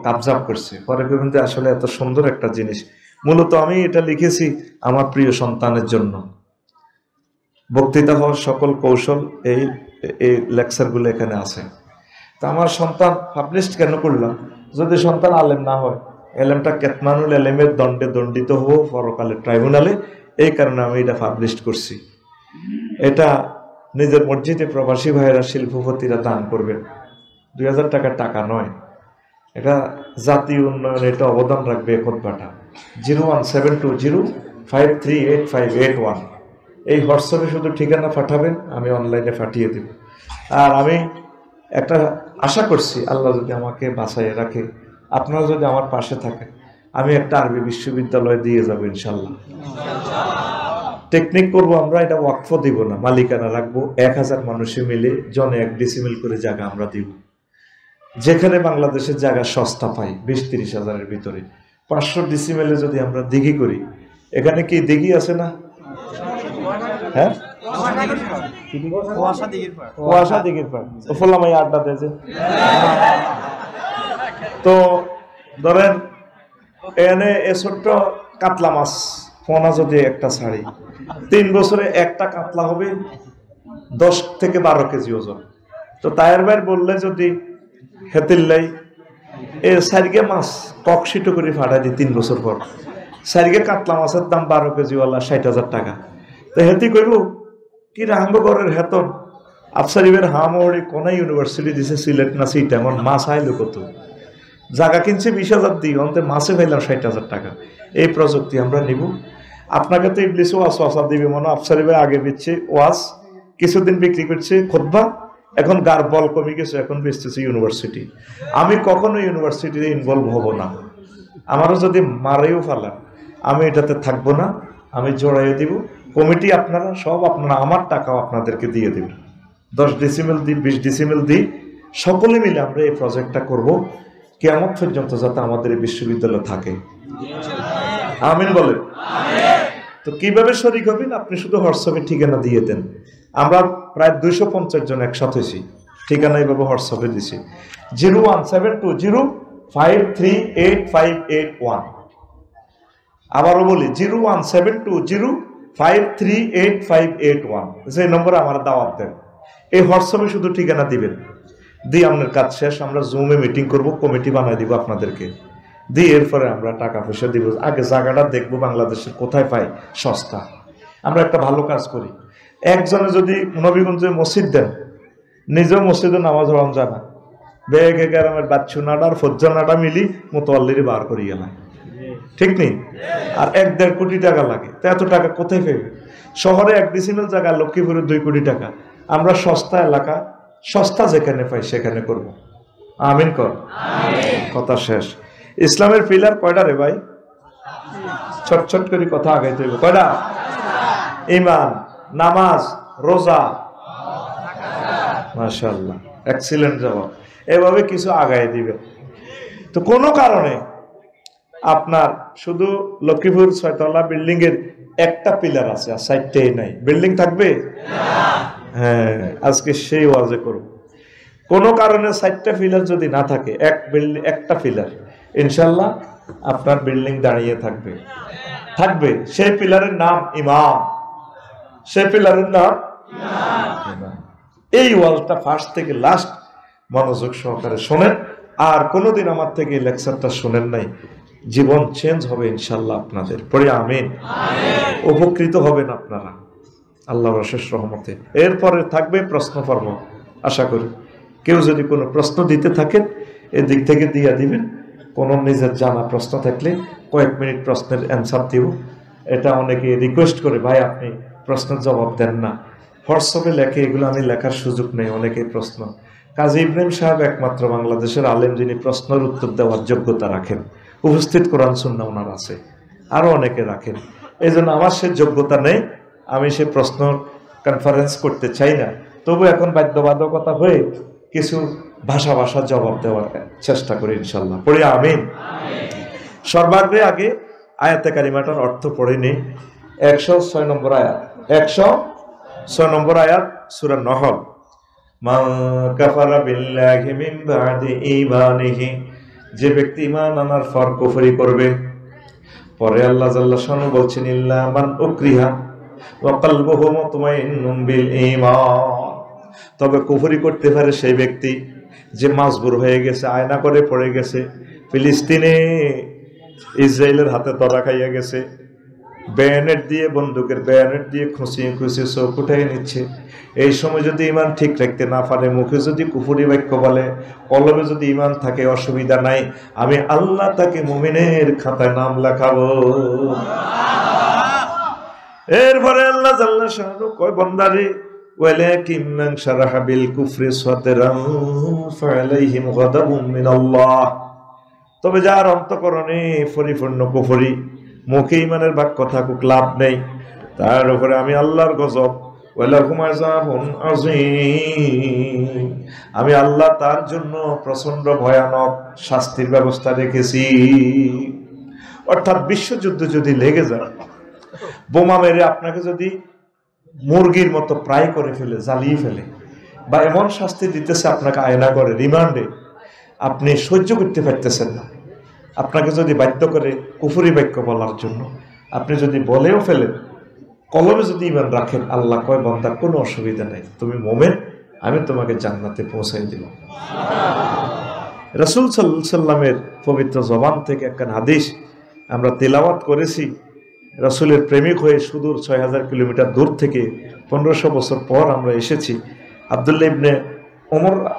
কাবজাব করছে, পরে কিন্তু আসলে এত সুন্দর একটা জিনিস। মূলত আমি এটা লিখেছি আমার প্রিয় সন্তানের জন্য। বক্তৃতা হওয়ার সকল কৌশল এই লেকচারগুলো এখানে আছে। তা আমার সন্তান পাবলিশ কেন করলাম? যদি সন্তান আলেম না হয়, এলেমটা কেতমানুল এলেমের দণ্ডে দণ্ডিত হবো পরকালে ট্রাইব্যুনালে, এই কারণে আমি এটা পাবলিশ করছি। এটা নিজের মসজিদে প্রবাসী ভাইয়েরা শিল্পপতিরা দান করবেন। 2000 টাকা নয়, এটা জাতীয় উন্নয়নে এটা অবদান রাখবে। খোদবাটা 01720538581 এই হোয়াটসঅ্যাপে শুধু ঠিকানা পাঠাবেন, আমি অনলাইনে পাঠিয়ে দেব। আর আমি একটা আশা করছি, আল্লাহ যদি আমাকে বাঁচাইয়ে রাখে, আপনারা যদি আমার পাশে থাকেন, আমি একটা আরবি বিশ্ববিদ্যালয় দিয়ে যাব ইনশাল্লাহ। টেকনিক করব আমরা, এটা ওয়াকফ দিব না, মালিকানা রাখবো। 1000 মানুষে মিলে জনে 1 ডিসিমেল করে জায়গা আমরা দিব। যেখানে বাংলাদেশের জায়গা সস্তা পাই 20-30 হাজারের ভিতরে, 500 ডিসিমেলে যদি আমরা দিঘি করি, এখানে কি দিঘি আছে না? হ্যাঁ, কুয়াশা দিঘির পার ফলামাই আড্ডা দিয়েছে। তো ধরেন এখানে এ ছোট্ট কাতলা মাছ পোনা যদি একটা ছাড়ি, 3 বছরে একটা কাতলা হবে 10 থেকে 12 কেজি ওজন। তো তায়ের ভাই বললে যদি হেতিল্লাই এ সারিগে মাছ ককশিটো করে ফাটাই দিই 3 বছর পর, সারিগে কাতলা মাছের দাম 12 কেজিওয়ালা 60,000 টাকা। তো হেতি কইব কি রাহাঙ্গরের হেতন আফসারিবের হামড়ি কোন ইউনিভার্সিটি দিছে সিলেট না সিটামন, মাছ আইলো কত, জায়গা কিনছে 20,000 দিই, অন্তে মাছে পাইলাম 60,000 টাকা। এই প্রযুক্তি আমরা নিব। আপনাকে তো ইবলিস ওয়াসওয়াসা দিবে মনে, আফসারিবে আগে দিচ্ছে ওয়াজ, কিছুদিন বিক্রি করছে খুতবা, এখন গার বল কমে গেছে, এখন বেচতেছে ইউনিভার্সিটি। আমি কখনো ইউনিভার্সিটিতে ইনভলভ হব না। আমারও যদি মারেও ফেলান আমি এটাতে থাকবো না, আমি জড়াইয়ে দিব। কমিটি আপনারা সব, আপনারা আমার টাকাও আপনাদেরকে দিয়ে দেবেন। 10 ডিসিমেল দিই, 20 ডিসিমেল দিই, সকলে মিলে আমরা এই প্রজেক্টটা করব কিয়ামত পর্যন্ত, যাতে আমাদের এই বিশ্ববিদ্যালয় থাকে। আমিন বলেন। তো কিভাবে শরীক হবেন? আপনি শুধু হোয়াটসঅ্যাপে ঠিকানা দিয়ে দেন। আমরা প্রায় 250 জন একসাথে হয়েছি, ঠিকানা এইভাবে হোয়াটসঅ্যাপে দিছি 01720538581। আবারও বলি 01720538581, যে নম্বরে আমার দাওয়াত দেন। এই হোয়াটসঅ্যাপে শুধু ঠিকানা দিবেন, দিয়ে আপনার কাজ শেষ। আমরা জুমে মিটিং করব, কমিটি বানাই দিব আপনাদেরকে দিয়ে, এরপরে আমরা টাকা পয়সা দিব। আগে জায়গাটা দেখবো বাংলাদেশের কোথায় পাই সস্তা। আমরা একটা ভালো কাজ করি, একজনে যদি নবীগঞ্জে মসজিদ দেন, নিজেও মসজিদে নামাজ পড়ান জানা, বেগে গ্রামের বাচ্চু নাডার ফজ্জা নাডা মিলি মোতোয়াল্লির বার করি গেলাম, ঠিক নেই? আর 1-1.5 কোটি টাকা লাগে। তো এত টাকা কোথায় পেবে? শহরে 1 ডিসিমেল জায়গা, লক্ষ্মীপুরে 2 কোটি টাকা। আমরা সস্তা এলাকা, সস্তা যেখানে পাই সেখানে করব। আমিন কর। কথা শেষ। ইসলামের পিলার কয়টা রে ভাই? ছোট ছোট করে কথা আগাইতে হইব। কয়টা? ঈমান, নামাজ, রোজা। মাশাআল্লাহ, এক্সিলেন্ট জবাব। এভাবে কিছু আগাই দিবেন। তো কোনো কারণে আপনার শুধু লক্ষ্মীপুর 6তলা বিল্ডিং এর একটা পিলার আছে আর 4টাই নাই, বিল্ডিং থাকবে? হ্যাঁ, আজকে সেই ওয়াজে করব। কোনো কারণে 4টা পিলার যদি না থাকে, একটা পিলার, ইনশাল্লাহ আপনার বিল্ডিং দাঁড়িয়ে থাকবে। সেই পিলারের নাম ইমাম। সেই পিলারের নাম ইমাম। এই ওয়াজটা ফার্স্ট থেকে লাস্ট মনোযোগ সহকারে শোনেন। আর কোনোদিন আমার থেকে এই লেকচারটা শোনেন নাই, জীবন চেঞ্জ হবে ইনশাল্লাহ আপনাদের। পরে আমিন। উপকৃত হবেন আপনারা আল্লাহর অশেষ রহমতে। এরপরে থাকবে প্রশ্ন পর্ব। আশা করি কেউ যদি কোনো প্রশ্ন দিতে থাকেন এদিক থেকে দিয়ে দিবেন। কোনো নিজের জানা প্রশ্ন থাকলে কয়েক মিনিট প্রশ্নের অ্যান্সার দিব। এটা অনেকে রিকোয়েস্ট করে, ভাই আপনি প্রশ্নের জবাব দেন না, হোয়াটসঅ্যাপে লেখে, এগুলো আমি লেখার সুযোগ নেই। অনেকে প্রশ্ন, কাজী ইব্রাহিম সাহেব একমাত্র বাংলাদেশের আলেম যিনি প্রশ্নের উত্তর দেওয়ার যোগ্যতা রাখেন, উপস্থিত কোরআন সুন্নাহ ওনার আছে, আরও অনেকে রাখেন। এই জন্য আমার সে যোগ্যতা নেই, আমি সে প্রশ্ন কনফারেন্স করতে চাই না। তবু এখন বাধ্যবাধকতা হয়ে কিছু ভাষা জবাব দেওয়ার চেষ্টা করি ইনশাল্লাহ। পড়ি আমিন। সর্বাগ্রে আগে আয়াতে কারিমাটার অর্থ পড়ে নেই। 106 নম্বর আয়াত, 106 নম্বর আয়াত সূরা নহল। মান কাফারা বিল্লাহি মিন বাদি ঈমানিহি, যে ব্যক্তি ঈমান আনার পর কুফরি করবে। পরে আল্লাহ জাল্লা শানু বলছেন ইল্লা মান উকরিহা ওয়া কলবুহু মুতমাইন্নুন বিল ঈমান, তবে কুফরি করতে পারে সেই ব্যক্তি যে মাজবুর হয়ে গেছে, আয়না করে পড়ে গেছে, ফিলিস্তিনে ইসরায়েলের হাতে ধরা খাইয়া গেছে, ব্যানেট দিয়ে, বন্দুকের ব্যানেট দিয়ে খুঁচিয়ে খুঁচিয়ে চোখ উঠাই নিচ্ছে। এই সময় যদি ইমান ঠিক রাখতে না পারে, মুখে যদি কুফরি বাক্য বলে, কলবে যদি ইমান থাকে, অসুবিধা নাই, আমি আল্লাহ তাকে মুমিনের খাতায় নাম লেখাবো। এরপরে আল্লাহ জাল্লা শানু কয়, বান্দারে ওয়ালাকিন মান শারাহা বিল কুফরি সাদরান ফালাইহিম গাদাবুম মিনাল্লাহ, তবে যার অন্তঃকরণে পরিপূর্ণ কুফরি, মুখে ইমানের বাক্য থাকুক লাভ নেই, তার উপরে আমি আল্লাহর গজব, ওয়ালাকুম আযাবুন আযীম, আমি আল্লাহ তার জন্য প্রচন্ড ভয়ানক শাস্তির ব্যবস্থা রেখেছি। অর্থাৎ বিশ্বযুদ্ধ যদি লেগে যায়, বোমা মেরে আপনাকে যদি মুরগির মতো প্রায় করে ফেলে, জ্বালিয়ে ফেলে, বা এমন শাস্তি দিতেছে আপনাকে আয়না করে রিমান্ডে, আপনি সহ্য করতে পারতেছেন না, আপনাকে যদি বাধ্য করে কুফরি বাক্য বলার জন্য, আপনি যদি বলেও ফেলেন, কলমে যদি ইমান রাখেন, আল্লাহ কয় বান্দা কোনো অসুবিধা নেই, তুমি মোমেন, আমি তোমাকে জান্নাতে পৌঁছাই দিলাম। রাসূল সাল্লাল্লাহু আলাইহি সাল্লামের পবিত্র জবান থেকে একটা হাদিস আমরা তেলাওয়াত করেছি। রাসূলের প্রেমিক হয়ে সুদূর ৬০০০ কিলোমিটার দূর থেকে ১৫০০ বছর পর আমরা এসেছি। আব্দুল্লাহ ইবনে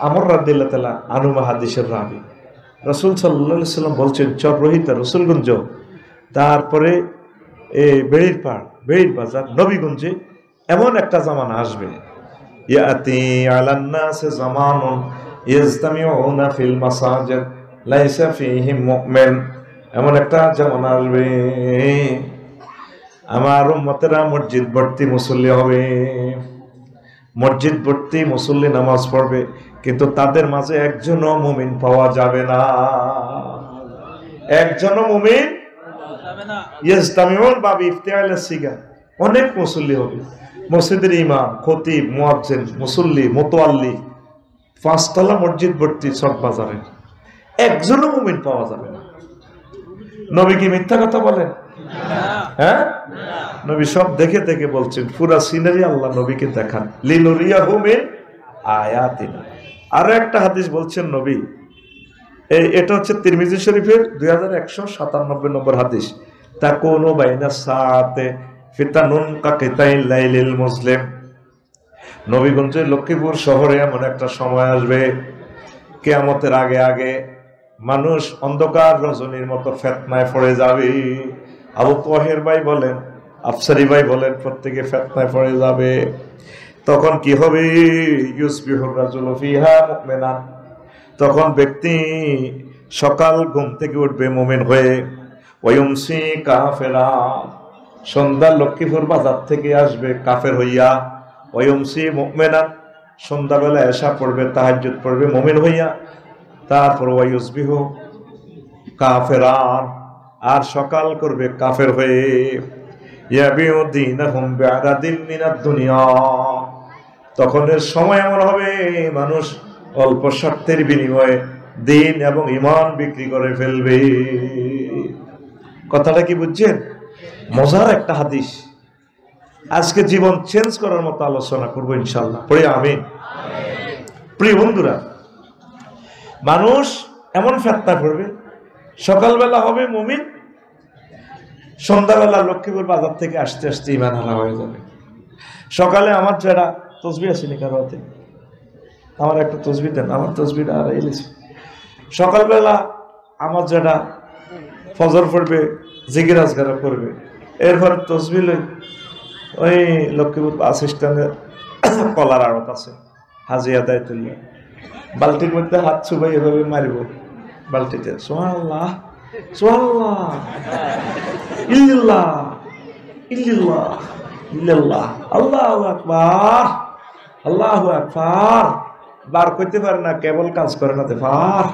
আমর রাদিয়াল্লাহু তাআলা আনহু হাদিসের রাবী। রাসূল সাল্লাল্লাহু আলাইহি সাল্লাম বলছেন, চর রোহিতা রসুলগঞ্জ, তারপরে বেড়ির বাজার নবীগঞ্জে এমন একটা জামানা আসবে, ইয়াতি আলান নাস জামানুন ইয়াজতামিউনা ফিল মাসাজিদ লাইসা ফীহিম মুমিন, এমন একটা জামানা আসবে আমার উম্মতেরা মসজিদ ভর্তি মুসল্লি হবে, মসজিদ ভর্তি মুসল্লি নামাজ পড়বে, কিন্তু তাদের মাঝে একজনও মুমিন পাওয়া যাবে না, একজনও মুমিন ইয়াজতামিউন বাবি ইফতিআলিস সিগা, অনেক মুসল্লি হবে, মসজিদের ইমাম, খতিব, মুয়াজ্জিন, মুসল্লি, মুতাওয়াল্লি, পাঁচতলা মসজিদ ভর্তি সব বাজারে, একজনও মুমিন পাওয়া যাবে না। নবী কি মিথ্যা কথা বলেন? হ্যাঁ, নবী সব দেখে দেখে বলছেন, পুরা সিনারি আল্লাহ নবীকে দেখান, লিনুরিয়াহু মিন আয়াতিনা। আরো একটা হাদিস বলছেন নবী, এটা হচ্ছে তিরমিজি শরীফের 2197 নম্বর হাদিস, তাকুনু বাইনা সাআতে ফিতানুন কাকিতাইল লাইলিল মুসলিম। নবীগঞ্জের লক্ষ্মীপুর শহরে এমন একটা সময় আসবে, কিয়ামতের আগে আগে মানুষ অন্ধকার রজনীর মতো ফিতনায় পড়ে যাবে। আবু তাহের ভাই বলেন, আফসারি ভাই বলেন, প্রত্যেকে ফিতনায় পড়ে যাবে। তখন কি হবে? ইউসবিহুর রাজুলু ফিহা মুমিনান, তখন ব্যক্তি সকাল ঘুম থেকে উঠবে মুমিন হয়ে, ওয়ায়ুমসি কাফেরা, সন্ধ্যা লক্ষ্মীপুর বাজার থেকে আসবে কাফের হইয়া, ওয়ায়ুমসি মুমিনান, সন্ধ্যাবেলা এশা পড়বে, তাহাজ্জুদ পড়বে মুমিন হইয়া, তারপর ওয়ায়ুসবিহু কাফেরান, আর সকাল করবে কাফের হয়ে, ইয়াবিউ দীনাহুম বিআরাদিন মিনাদ দুনিয়া, তখনের সময় এমন হবে মানুষ অল্প স্বার্থের বিনিময়ে দিন এবং ঈমান বিক্রি করে ফেলবে। কথাটা কি বুঝছেন? মজার একটা হাদিস, আজকে জীবন চেঞ্জ করার মতো আলোচনা করবো ইনশাআল্লাহ, পড়ে আমিন। প্রিয় বন্ধুরা, মানুষ এমন ফিতনা করবে, সকালবেলা হবে মুমিন, সন্ধ্যাবেলা লক্ষ্মীপুর বাজার থেকে আসতে আসতে ঈমান হারা হয়ে যাবে। সকালে আমার যারা তসবিহ আসেনি কারো হাতে, আমার একটা তসবিহ দেন, আমার তসবিহটা আর এলেছে। সকালবেলা আমার যারা ফজর পড়বে, জিকির আজকার করবে, এরপর তসবিহ লই ওই লক্ষ্মীপুর বাস স্ট্যান্ডের কলার আড়ত আছে, হাজিয়া দেয় তুললে বালতির মধ্যে হাত ছুবাই এভাবে মারিব, বালতিতে সুবহানাল্লাহ সুবহানাল্লাহ ইল্লাল্লাহ ইল্লাল্লাহ ইল্লাল্লাহ আল্লাহু আকবার আল্লাহু আকবার, বার করতে পারে না, কেবল কাজ করে না তে পার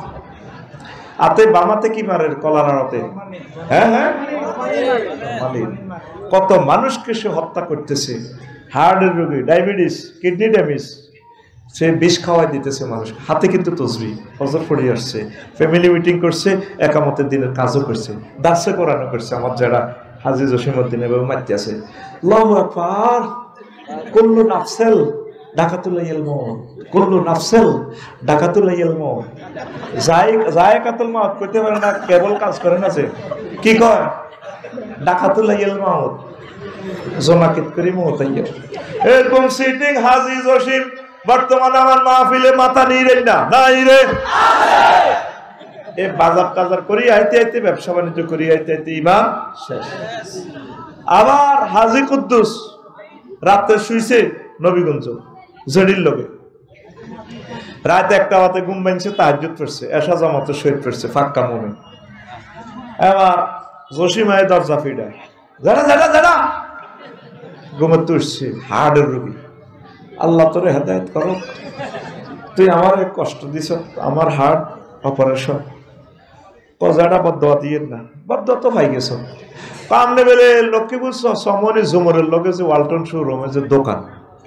আতে বামাতে কি মারে কলার আড়তে, হ্যাঁ হ্যাঁ, কত মানুষকে সে হত্যা করতেছে, হার্টের রোগী, ডায়াবেটিস, কিডনি ড্যামেজ, সে বিষ খাওয়াই দিতেছে মানুষ হাতে, কিন্তু তসবিহ ফজর পড়ে আসছে, ফ্যামিলি মিটিং করছে, একামতের দিনের কাজও করছে, দাসে কোরআন করছে, আমার যারা হাজী জসিমউদ্দিন এভাবে মারতে আছে, আল্লাহু আকবার, কুল্লু নাফসেল ডাকাতুল মউত, কুল্লু নাফসেল ডাকাতুল মউত, যায়কাতুল মউত কইতে পারে না, কেবল কাজ করে না, সে কি কয় ডাকাতুল মউত, জোনাকিত করি মউত আইয়া। এরকম সিটিং হাজী জসিম বর্তমানে আমার মাহফিলে মাথা নিয়ে না নাই রে, এ বাজার টাজার করি আইতে আইতে, ব্যবসা বাণিজ্য করি আইতে আইতে ঈমান শেষ। আবার হাজী কুদ্দুস রাতে শুইছে নবীগঞ্জ জড়ির লগে, রাত 1টা বাজে ঘুম ভাঙছে, তাহাজ্জুদ পড়ছে, এশা জামাতে শহীদ পড়ছে, ফাক্কা মুমিন। এবার জসিমায় দরজা ফিডায়, যারা যারা যারা ঘুমাতে উঠছে, হার্টের রোগী, আল্লাহ তোরে হেদায়েত করো, তুই আমার কষ্ট দিছ, আমার হার্ট অপারেশন, কজাটা বদয়া দিয়ে না, বদয়া তো পাই গেছ। পামনে বেলে লক্ষ্মীপুর সমনি জুমরের লগে যে ওয়ালটন শোরুমে যে দোকান,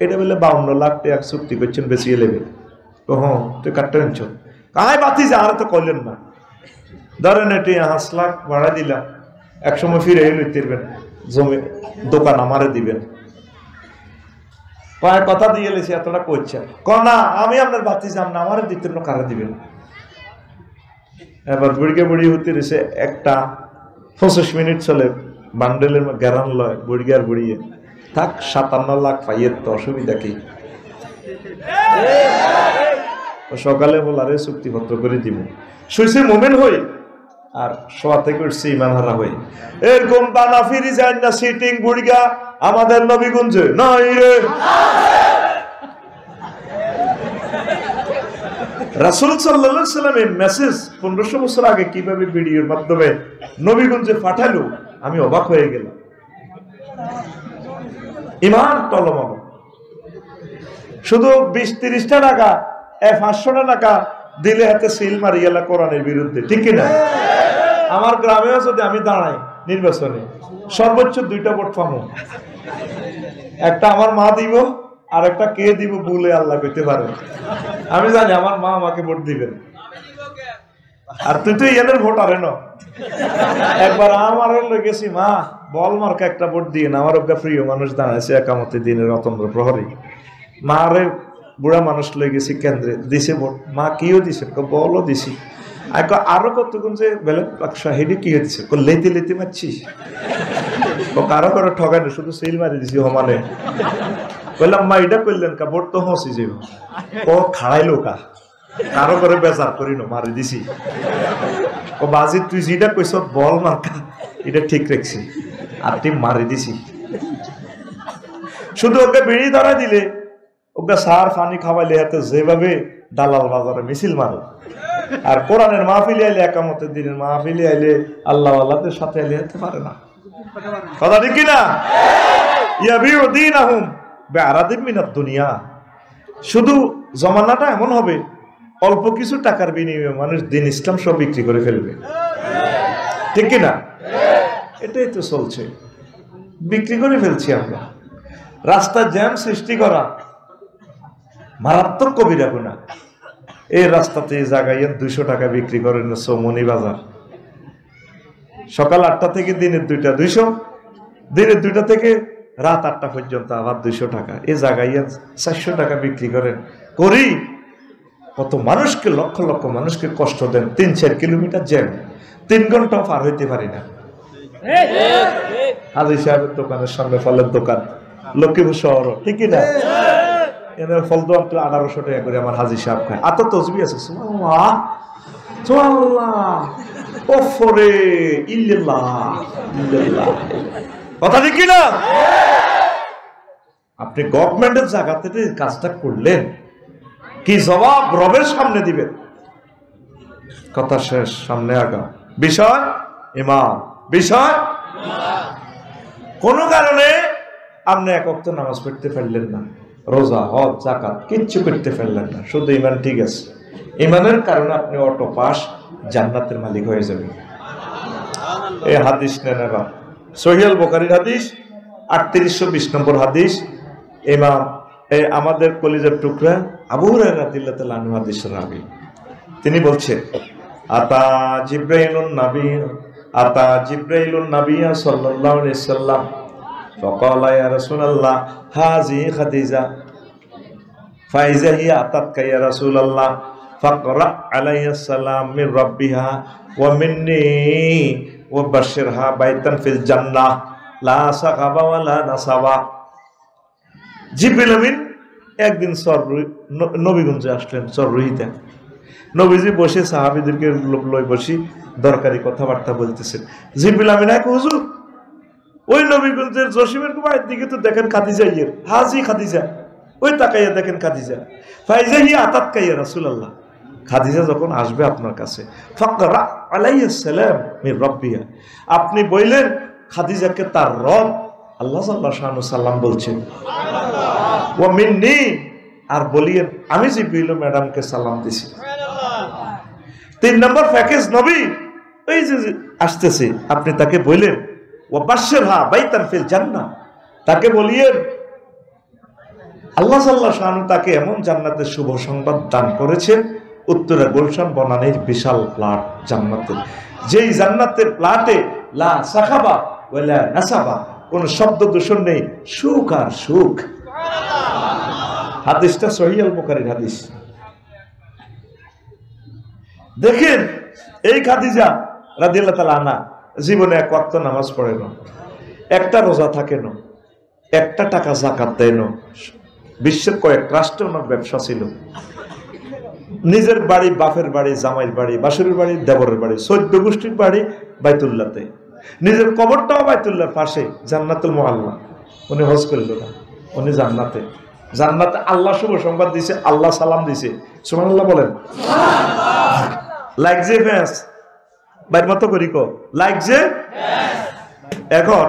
এটা বেলে 52 লাখ টাকা চুক্তি করছেন বেশিয়ে লেবে। হ্যাঁ তুই কাটতে আনছ কাহাই বাতি যা, আর তো করলেন না, ধরেন এটি 5 লাখ ভাড়া দিলাম, একসময় ফিরে লইতেরবেন, জমি দোকান আমারে দিবেন। কয়েক কথা দিয়ে লেছি এতটা করছে, না আমি আপনার বাতি যাম না, আমারে দিতে কারা দিবেন। এবার বুড়িকে বুড়ি হতে রয়েছে, একটা 25 মিনিট চলে, বান্ডেলের গ্যারান লয় বুড়ি আর বুড়িয়ে থাক, 57 লাখ পাইয়ের তো অসুবিধা কি। সকালে বলারে চুক্তিপত্র করে দিব, শুইছে মোমেন হই আর শোয়া থেকে উঠছে ইমান হারা হই। এরকম বানা ফিরি যায় না সিটিং বুড়িগা আমাদের নবীগঞ্জে নাই রে। রাসূল সাল্লাল্লাহু আলাইহি সাল্লামের মেসেজ 1500 বছর আগে কিভাবে ভিডিওর মাধ্যমে নবীগঞ্জে পাঠালো, আমি অবাক হয়ে গেলাম। ইমান টলমল, শুধু 20-30 টাকা 500 টাকা দিলে হাতে সিল মারি গেল কোরআনের বিরুদ্ধে, ঠিক কিনা? আমার গ্রামেও যদি আমি দাঁড়াই নির্বাচনে, সর্বোচ্চ 2টা ভোট পাবো, একটা আমার মা দিব আর একটা কে দিব বলে আল্লাহ কইতে পারে। আমি জানি আমার মা আমাকে ভোট দিবেন, আর তুই তো এদের ভোট আরে না। একবার আমার গেছি, মা বল মার্কা একটা ভোট দিয়ে না, আমার ওকে প্রিয় মানুষ দাঁড়াইছে একামতে দিনের রতন্দ্র প্রহরী, মারে বুড়া মানুষ লয়ে গেছি কেন্দ্রে, দিছে ভোট, মা কিও দিছে, বলও দিছি, আরো কতক্ষণ যে বেলেট বাক্সা হেডি কি হয়েছে, লেতে লেতে মারছিস, ও কারো কারো ঠগাই না, শুধু সিল মারি দিছি সমানে। বললাম মা এটা করলেন কা, ভোট তো হসি যে ও খাড়াইলো কা, কারো করে বেজার করি না, মারি দিছি। ও বাজি তুই যেটা কইস বল মার্কা এটা ঠিক রাখছি, আর তুই মারি দিছি। শুধু ওকে বিড়ি ধরা দিলে, ওকে সার ফানি খাওয়াইলে, হাতে যেভাবে দালাল বাজারে মিছিল মারে, আর কোরআনের মাহফিলে আইলে, একামতের দিনের মাহফিলে আইলে, আল্লাহ আল্লাহদের সাথে আইলে হতে পারে না। কথা ঠিক কিনা? ইয়াবিউ দীনাহুম বিআরাদিম মিনাদ দুনিয়া। শুধু জমানাটা এমন হবে, অল্প কিছু টাকার বিনিময়ে মানুষ দিন ইসলাম সব বিক্রি করে ফেলবে, ঠিক কিনা? এটাই তো চলছে, বিক্রি করে ফেলছি আমরা। রাস্তা জ্যাম সৃষ্টি করা মারাত্মক কবিরা গুনাহ। এই রাস্তাতে জায়গায় 200 টাকা বিক্রি করেন চৌমনি বাজার, সকাল 8টা থেকে দিনের 2টা 200, দিনের 2টা থেকে রাত 8টা পর্যন্ত আবার 200 টাকা। এই জায়গায় 400 টাকা বিক্রি করেন। করি কত মানুষকে, লক্ষ লক্ষ মানুষকে কষ্ট দেন। 3-4 কিলোমিটার জ্যাম, 3 ঘন্টা পার হইতে পারি না। হাজী সাহেবের দোকানের সামনে ফলের দোকান, লক্ষ্মীপুর শহর, ঠিক না? এদের ফল তো 1800 টাকা করে আমার হাজী সাহেব খায়। এত তসবি আছে, সুবহানাল্লাহ সুবহানাল্লাহ ওফরে ইল্লাল্লাহ ইল্লাল্লাহ। কথা ঠিক না? আপনি গভর্নমেন্টের জায়গা থেকে কাজটা করলেন, কি জবাব রবের সামনে দিবেন? কথা শেষ, সামনে আগা। বিষয় ইমান, বিষয় কোন কারণে আপনি এক ওয়াক্ত নামাজ পড়তে পারলেন না, রোজা হজ যাকাত কিচ্ছু করতে পারলেন না, শুধু ইমান ঠিক আছে, ইমানের কারণে আপনি অটো পাস, জান্নাতের মালিক হয়ে যাবেন। এই হাদিস নেন এবার, সহিহ বুখারীর হাদিস 3820 নম্বর হাদিস। ইমাম আমাদের কলিজার টুকরা আবু হুরায়রা রাদিয়াল্লাহু তাআলা আনহু হাদিসের রাবী, তিনি বলছেন, আতা জিবরাইলুন নবী সাল্লাল্লাহু আলাইহি সাল্লাম ফাকালা ইয়া রাসূলুল্লাহ হাযি খাদিজা ফাইজা হিয়া আতাতকা ইয়া রাসূলুল্লাহ ফাকরা আলাইহিস সালাম মিন রাব্বিহা ওয়া মিন্নি ওয়া বাশশিরহা বাইতান ফিল জান্নাহ লা সাকাবা ওয়া লা নাসাবা। জিবরিল আমিন একদিন নবীগঞ্জে আসলেন, চররুহিতে। নবীজি বসে সাহাবীদেরকে লই বসি দরকারি কথাবার্তা বলতেছেন। জিবরিল আমিন এক, হুজুর ওই নবীগঞ্জের জসিমের বাড়ির দিকে তো দেখেন খাদিজা, হাজি খাদিজা, ওই তাকাইয়া দেখেন খাদিজা। ফাইজা হিয়া আতাতকা ইয়া রাসূলুল্লাহ, খাদিজা যখন আসবে আপনার কাছে, ফাকরা আলাইহিস সালাম মির রাব্বিহা, আপনি বললেন খাদিজাকে তার রব আল্লাহ জাল্লাহু শানহু সালাম বলছেন, ওয়া মিন্নি, আর বলিয়েন আমি জিবরিল ম্যাডামকে সালাম দিছি। 3 নম্বর প্যাকেজ নবী এই যে আসতেছে, আপনি তাকে বললেন ওয়া বাশশিরহা বাইতান ফিল জান্নাহ, তাকে বলিয়েন আল্লাহ জাল্লাহু শানহু তাকে এমন জান্নাতের শুভ সংবাদ দান করেছেন, উত্তরা গুলশান বনানীর বিশাল প্লাট জান্নাতের, যেই জান্নাতের প্লাটে লা সাখাবা ওয়ালা নাসাবা, কোন শব্দ দূষণ নেই, সুখ আর সুখ। হাদিসটা সহিহ আল বুখারীর হাদিস। দেখেন এই খাদিজা রাদিয়াল্লাহু তাআলা আনহা জীবনে এক ওয়াক্ত নামাজ পড়ে না, একটা রোজা থাকে না, একটা টাকা যাকাত দেয় না, বিশ্বের কয়েক রাষ্ট্রে ওনার ব্যবসা ছিল, নিজের বাড়ি, বাপের বাড়ি, জামাইয়ের বাড়ি, বাসুরের বাড়ি, দেবরের বাড়ি, 14 গোষ্ঠীর বাড়ি বাইতুল্লাহতে, নিজের কবরটাও বাইতুল্লাহর পাশে, জান্নাতুল মুআল্লা। উনি হজ করল না, উনি জান্নাতে, জান্নাতে আল্লাহ শুভ সংবাদ দিছে, আল্লাহ সালাম দিছে, সুবহানাল্লাহ বলেন। লাগছে ফেস বাইর মতো করি কো লাগছে। এখন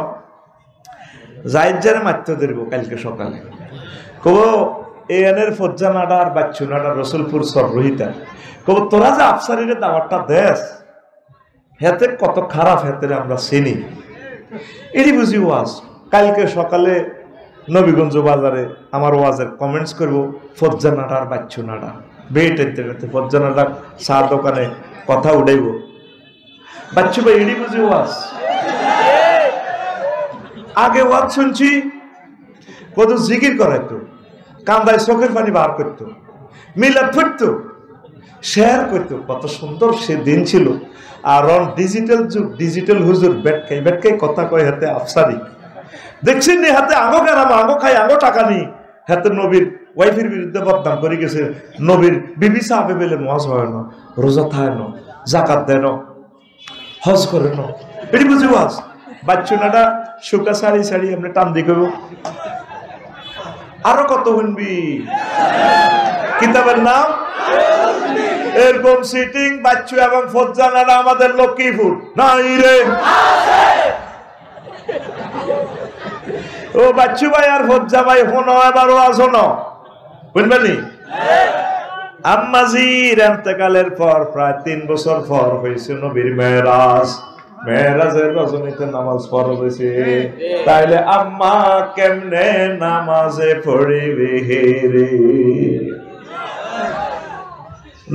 জায়েদ মারতে দেব কালকে সকালে, কব এনের ফজ্জা নাডা আর বাচ্চু নাডা রসুলপুর সর রহিতা, কব তোরা যে আফসারিরে দাওয়াতটা দেশ হেতে কত খারাপ, হেতে আমরা চিনি, এটি বুঝি ওয়াজ। কালকে সকালে নবীগঞ্জ বাজারে আমার ওয়াজের কমেন্টস করবো ফজ্জা নাডা আর বাচ্চু নাডা, বেটেতে ফজ্জা নাডা চা দোকানে কথা উঠাইব, বাচ্চু ভাই এটি বুঝি ওয়াজ। আগে ওয়াজ শুনছি কত জিকির করাইতো, কান্দায় চোখের পানি বার করতো, মিলাদ পড়তো, শেয়ার করতো, কত সুন্দর সে দিন ছিল। আর ডিজিটাল যুগ, ডিজিটাল হুজুর বেটকাই কথা কয়, হাতে আফসারি দেখছেন নি, হাতে আঙো কেরাম, আঙো খাই, আঙো টাকা নি, হাতে নবীর ওয়াইফের বিরুদ্ধে বদনাম করে গেছে, নবীর বিবি সাহাবে বেলে ওয়াজ হয় না, রোজা থায় না, জাকাত দেয় না, হজ করে না, এটি বুঝি ওয়াজ। বাচ্চুনাটা শুকা সারি সারি আমরা টান দিয়ে করবো, আরো কত শুনবি, কিতাবের নাম এরকম সিটিং বাচ্চু এবং ফজ্জানারা আমাদের লক্ষ্মীপুর নাই রে। ও বাচ্চু ভাই আর ফজ্জা ভাই হনো এবারও আসো না, বুঝবেনি। আম্মাজির ইন্তেকালের পর প্রায় 3 বছর পর হয়েছে নবীর মেরাজ, মেরাজের রজনীতে নামাজ ফরজ হয়েছে, তাইলে আম্মা কেমনে নামাজে পড়িবে রে।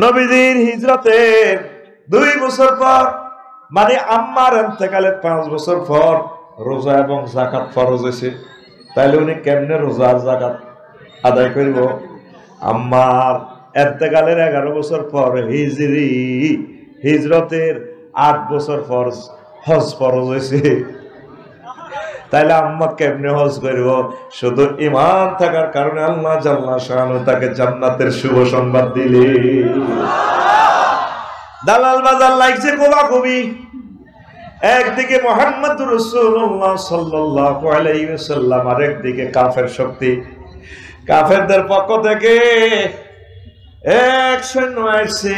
নবীজির হিজরতের 2 বছর পর, মানে আম্মার ইন্তেকালের 5 বছর পর রোজা এবং যাকাত ফরজ হয়েছে, তাইলে উনি কেমনে রোজা আর যাকাত আদায় করব। আম্মার ইন্তেকালের 11 বছর পর হিজরতের 8 বছর পর হজ ফরজ হয়েছে, তাইলে আম্মা কেমনে হজ করব। শুধু ঈমান থাকার কারণে আল্লাহ জাল্লা শানহু তাকে জান্নাতের শুভ সংবাদ দিলে। দালাল বাজার লাগছে কোবা কবি, একদিকে মুহাম্মদুর রাসূলুল্লাহ সাল্লাল্লাহু আলাইহি ওয়াসাল্লাম, আর একদিকে কাফের শক্তি। কাফেরদের পক্ষ থেকে এক সৈন্য আসছে,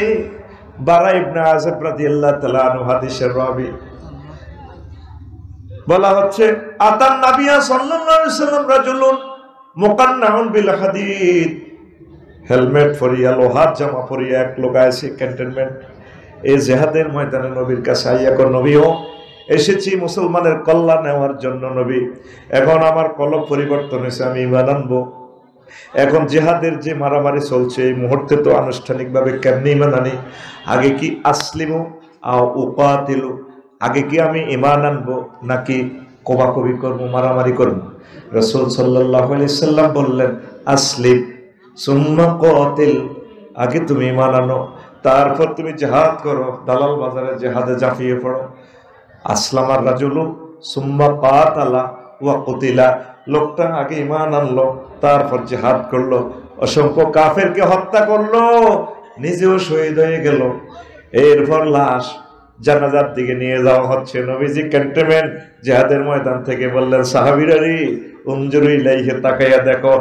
বারা ইবনে আযিব রাদিয়াল্লাহু তাআলা আনহু হাদিসের রাবী, বলা হচ্ছে আতান নাবিয়া সাল্লাল্লাহু আলাইহি ওয়াসাল্লাম রাজুলুন মুকান্নাউন বিল হাদিদ, হেলমেট পরিয়া লোহার জামা পরিয়া এক লোক আছে ক্যান্টনমেন্ট, এই জিহাদের ময়দানে নবীর কাছে আইয়া কো নবীও এসেছি মুসলমানের কল্যাণ নেওয়ার জন্য নবী, এখন আমার কলব পরিবর্তন হয়েছে, আমি ঈমান আনবো। এখন জিহাদের যে মারামারি চলছে এই মুহূর্তে তো আনুষ্ঠানিকভাবে কেমনে ঈমান আনি, আগে কি আসলিমু আও উকাতিলু, আগে কি আমি ঈমান আনবো নাকি কোবাকবি করবো, মারামারি করবো। রাসূল সাল্লাল্লাহু আলাইহি সাল্লাম বললেন আসলিম সুম্মা কাতিল, আগে তুমি ঈমান আনো তারপর তুমি জিহাদ করো, দালাল বাজারে জিহাদে ঝাঁপিয়ে পড়ো। আসলামার রাজুলু সুম্মা কাতালা ওয়া কুতিলা, লোকটা আগে ঈমান আনলো তারপর জিহাদ করলো, অসংখ্য কাফেরকে হত্যা করলো, নিজেও শহীদ হয়ে গেল। এরপর লাশ জানাজার দিকে নিয়ে যাওয়া হচ্ছে, নবীজি ক্যান্টনমেন্ট জিহাদের ময়দান থেকে বললেন সাহাবীরা রে উনজুরু ইলাইহি, তাকায়া দেখো,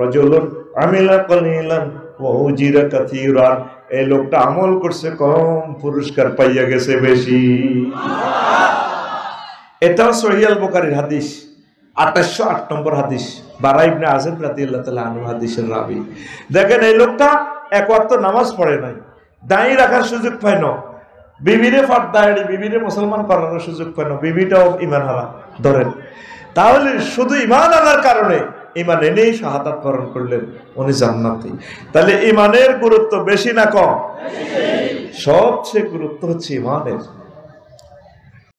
রাজুলুন আমিলা কলিলান ওয়া উজিরা কাসীরান, এই লোকটা আমল করছে কম, পুরস্কার পাইয়া গেছে বেশি। এটাও সহিহ আল বুখারীর হাদিস, 2808 নম্বর হাদিস, বারা ইবনে আযিব রাদিয়াল্লাহু তাআলা আনহু হাদিসের রাবী। দেখেন এই লোকটা এক ওয়াক্ত নামাজ পড়ে নাই, দাঁড়িয়ে রাখার সুযোগ পায় না, বিবিরে ফাটদাড়ি, বিবিরে মুসলমান করানোর সুযোগ পায় না, বিবিটাও ঈমান হারা ধরেন। তাহলে শুধু ঈমান আনার কারণে, ঈমান এনেই শাহাদাত বরণ করলেন, উনি জান্নাতি। তাহলে ঈমানের গুরুত্ব বেশি না কম? সবচেয়ে গুরুত্ব হচ্ছে ঈমানের।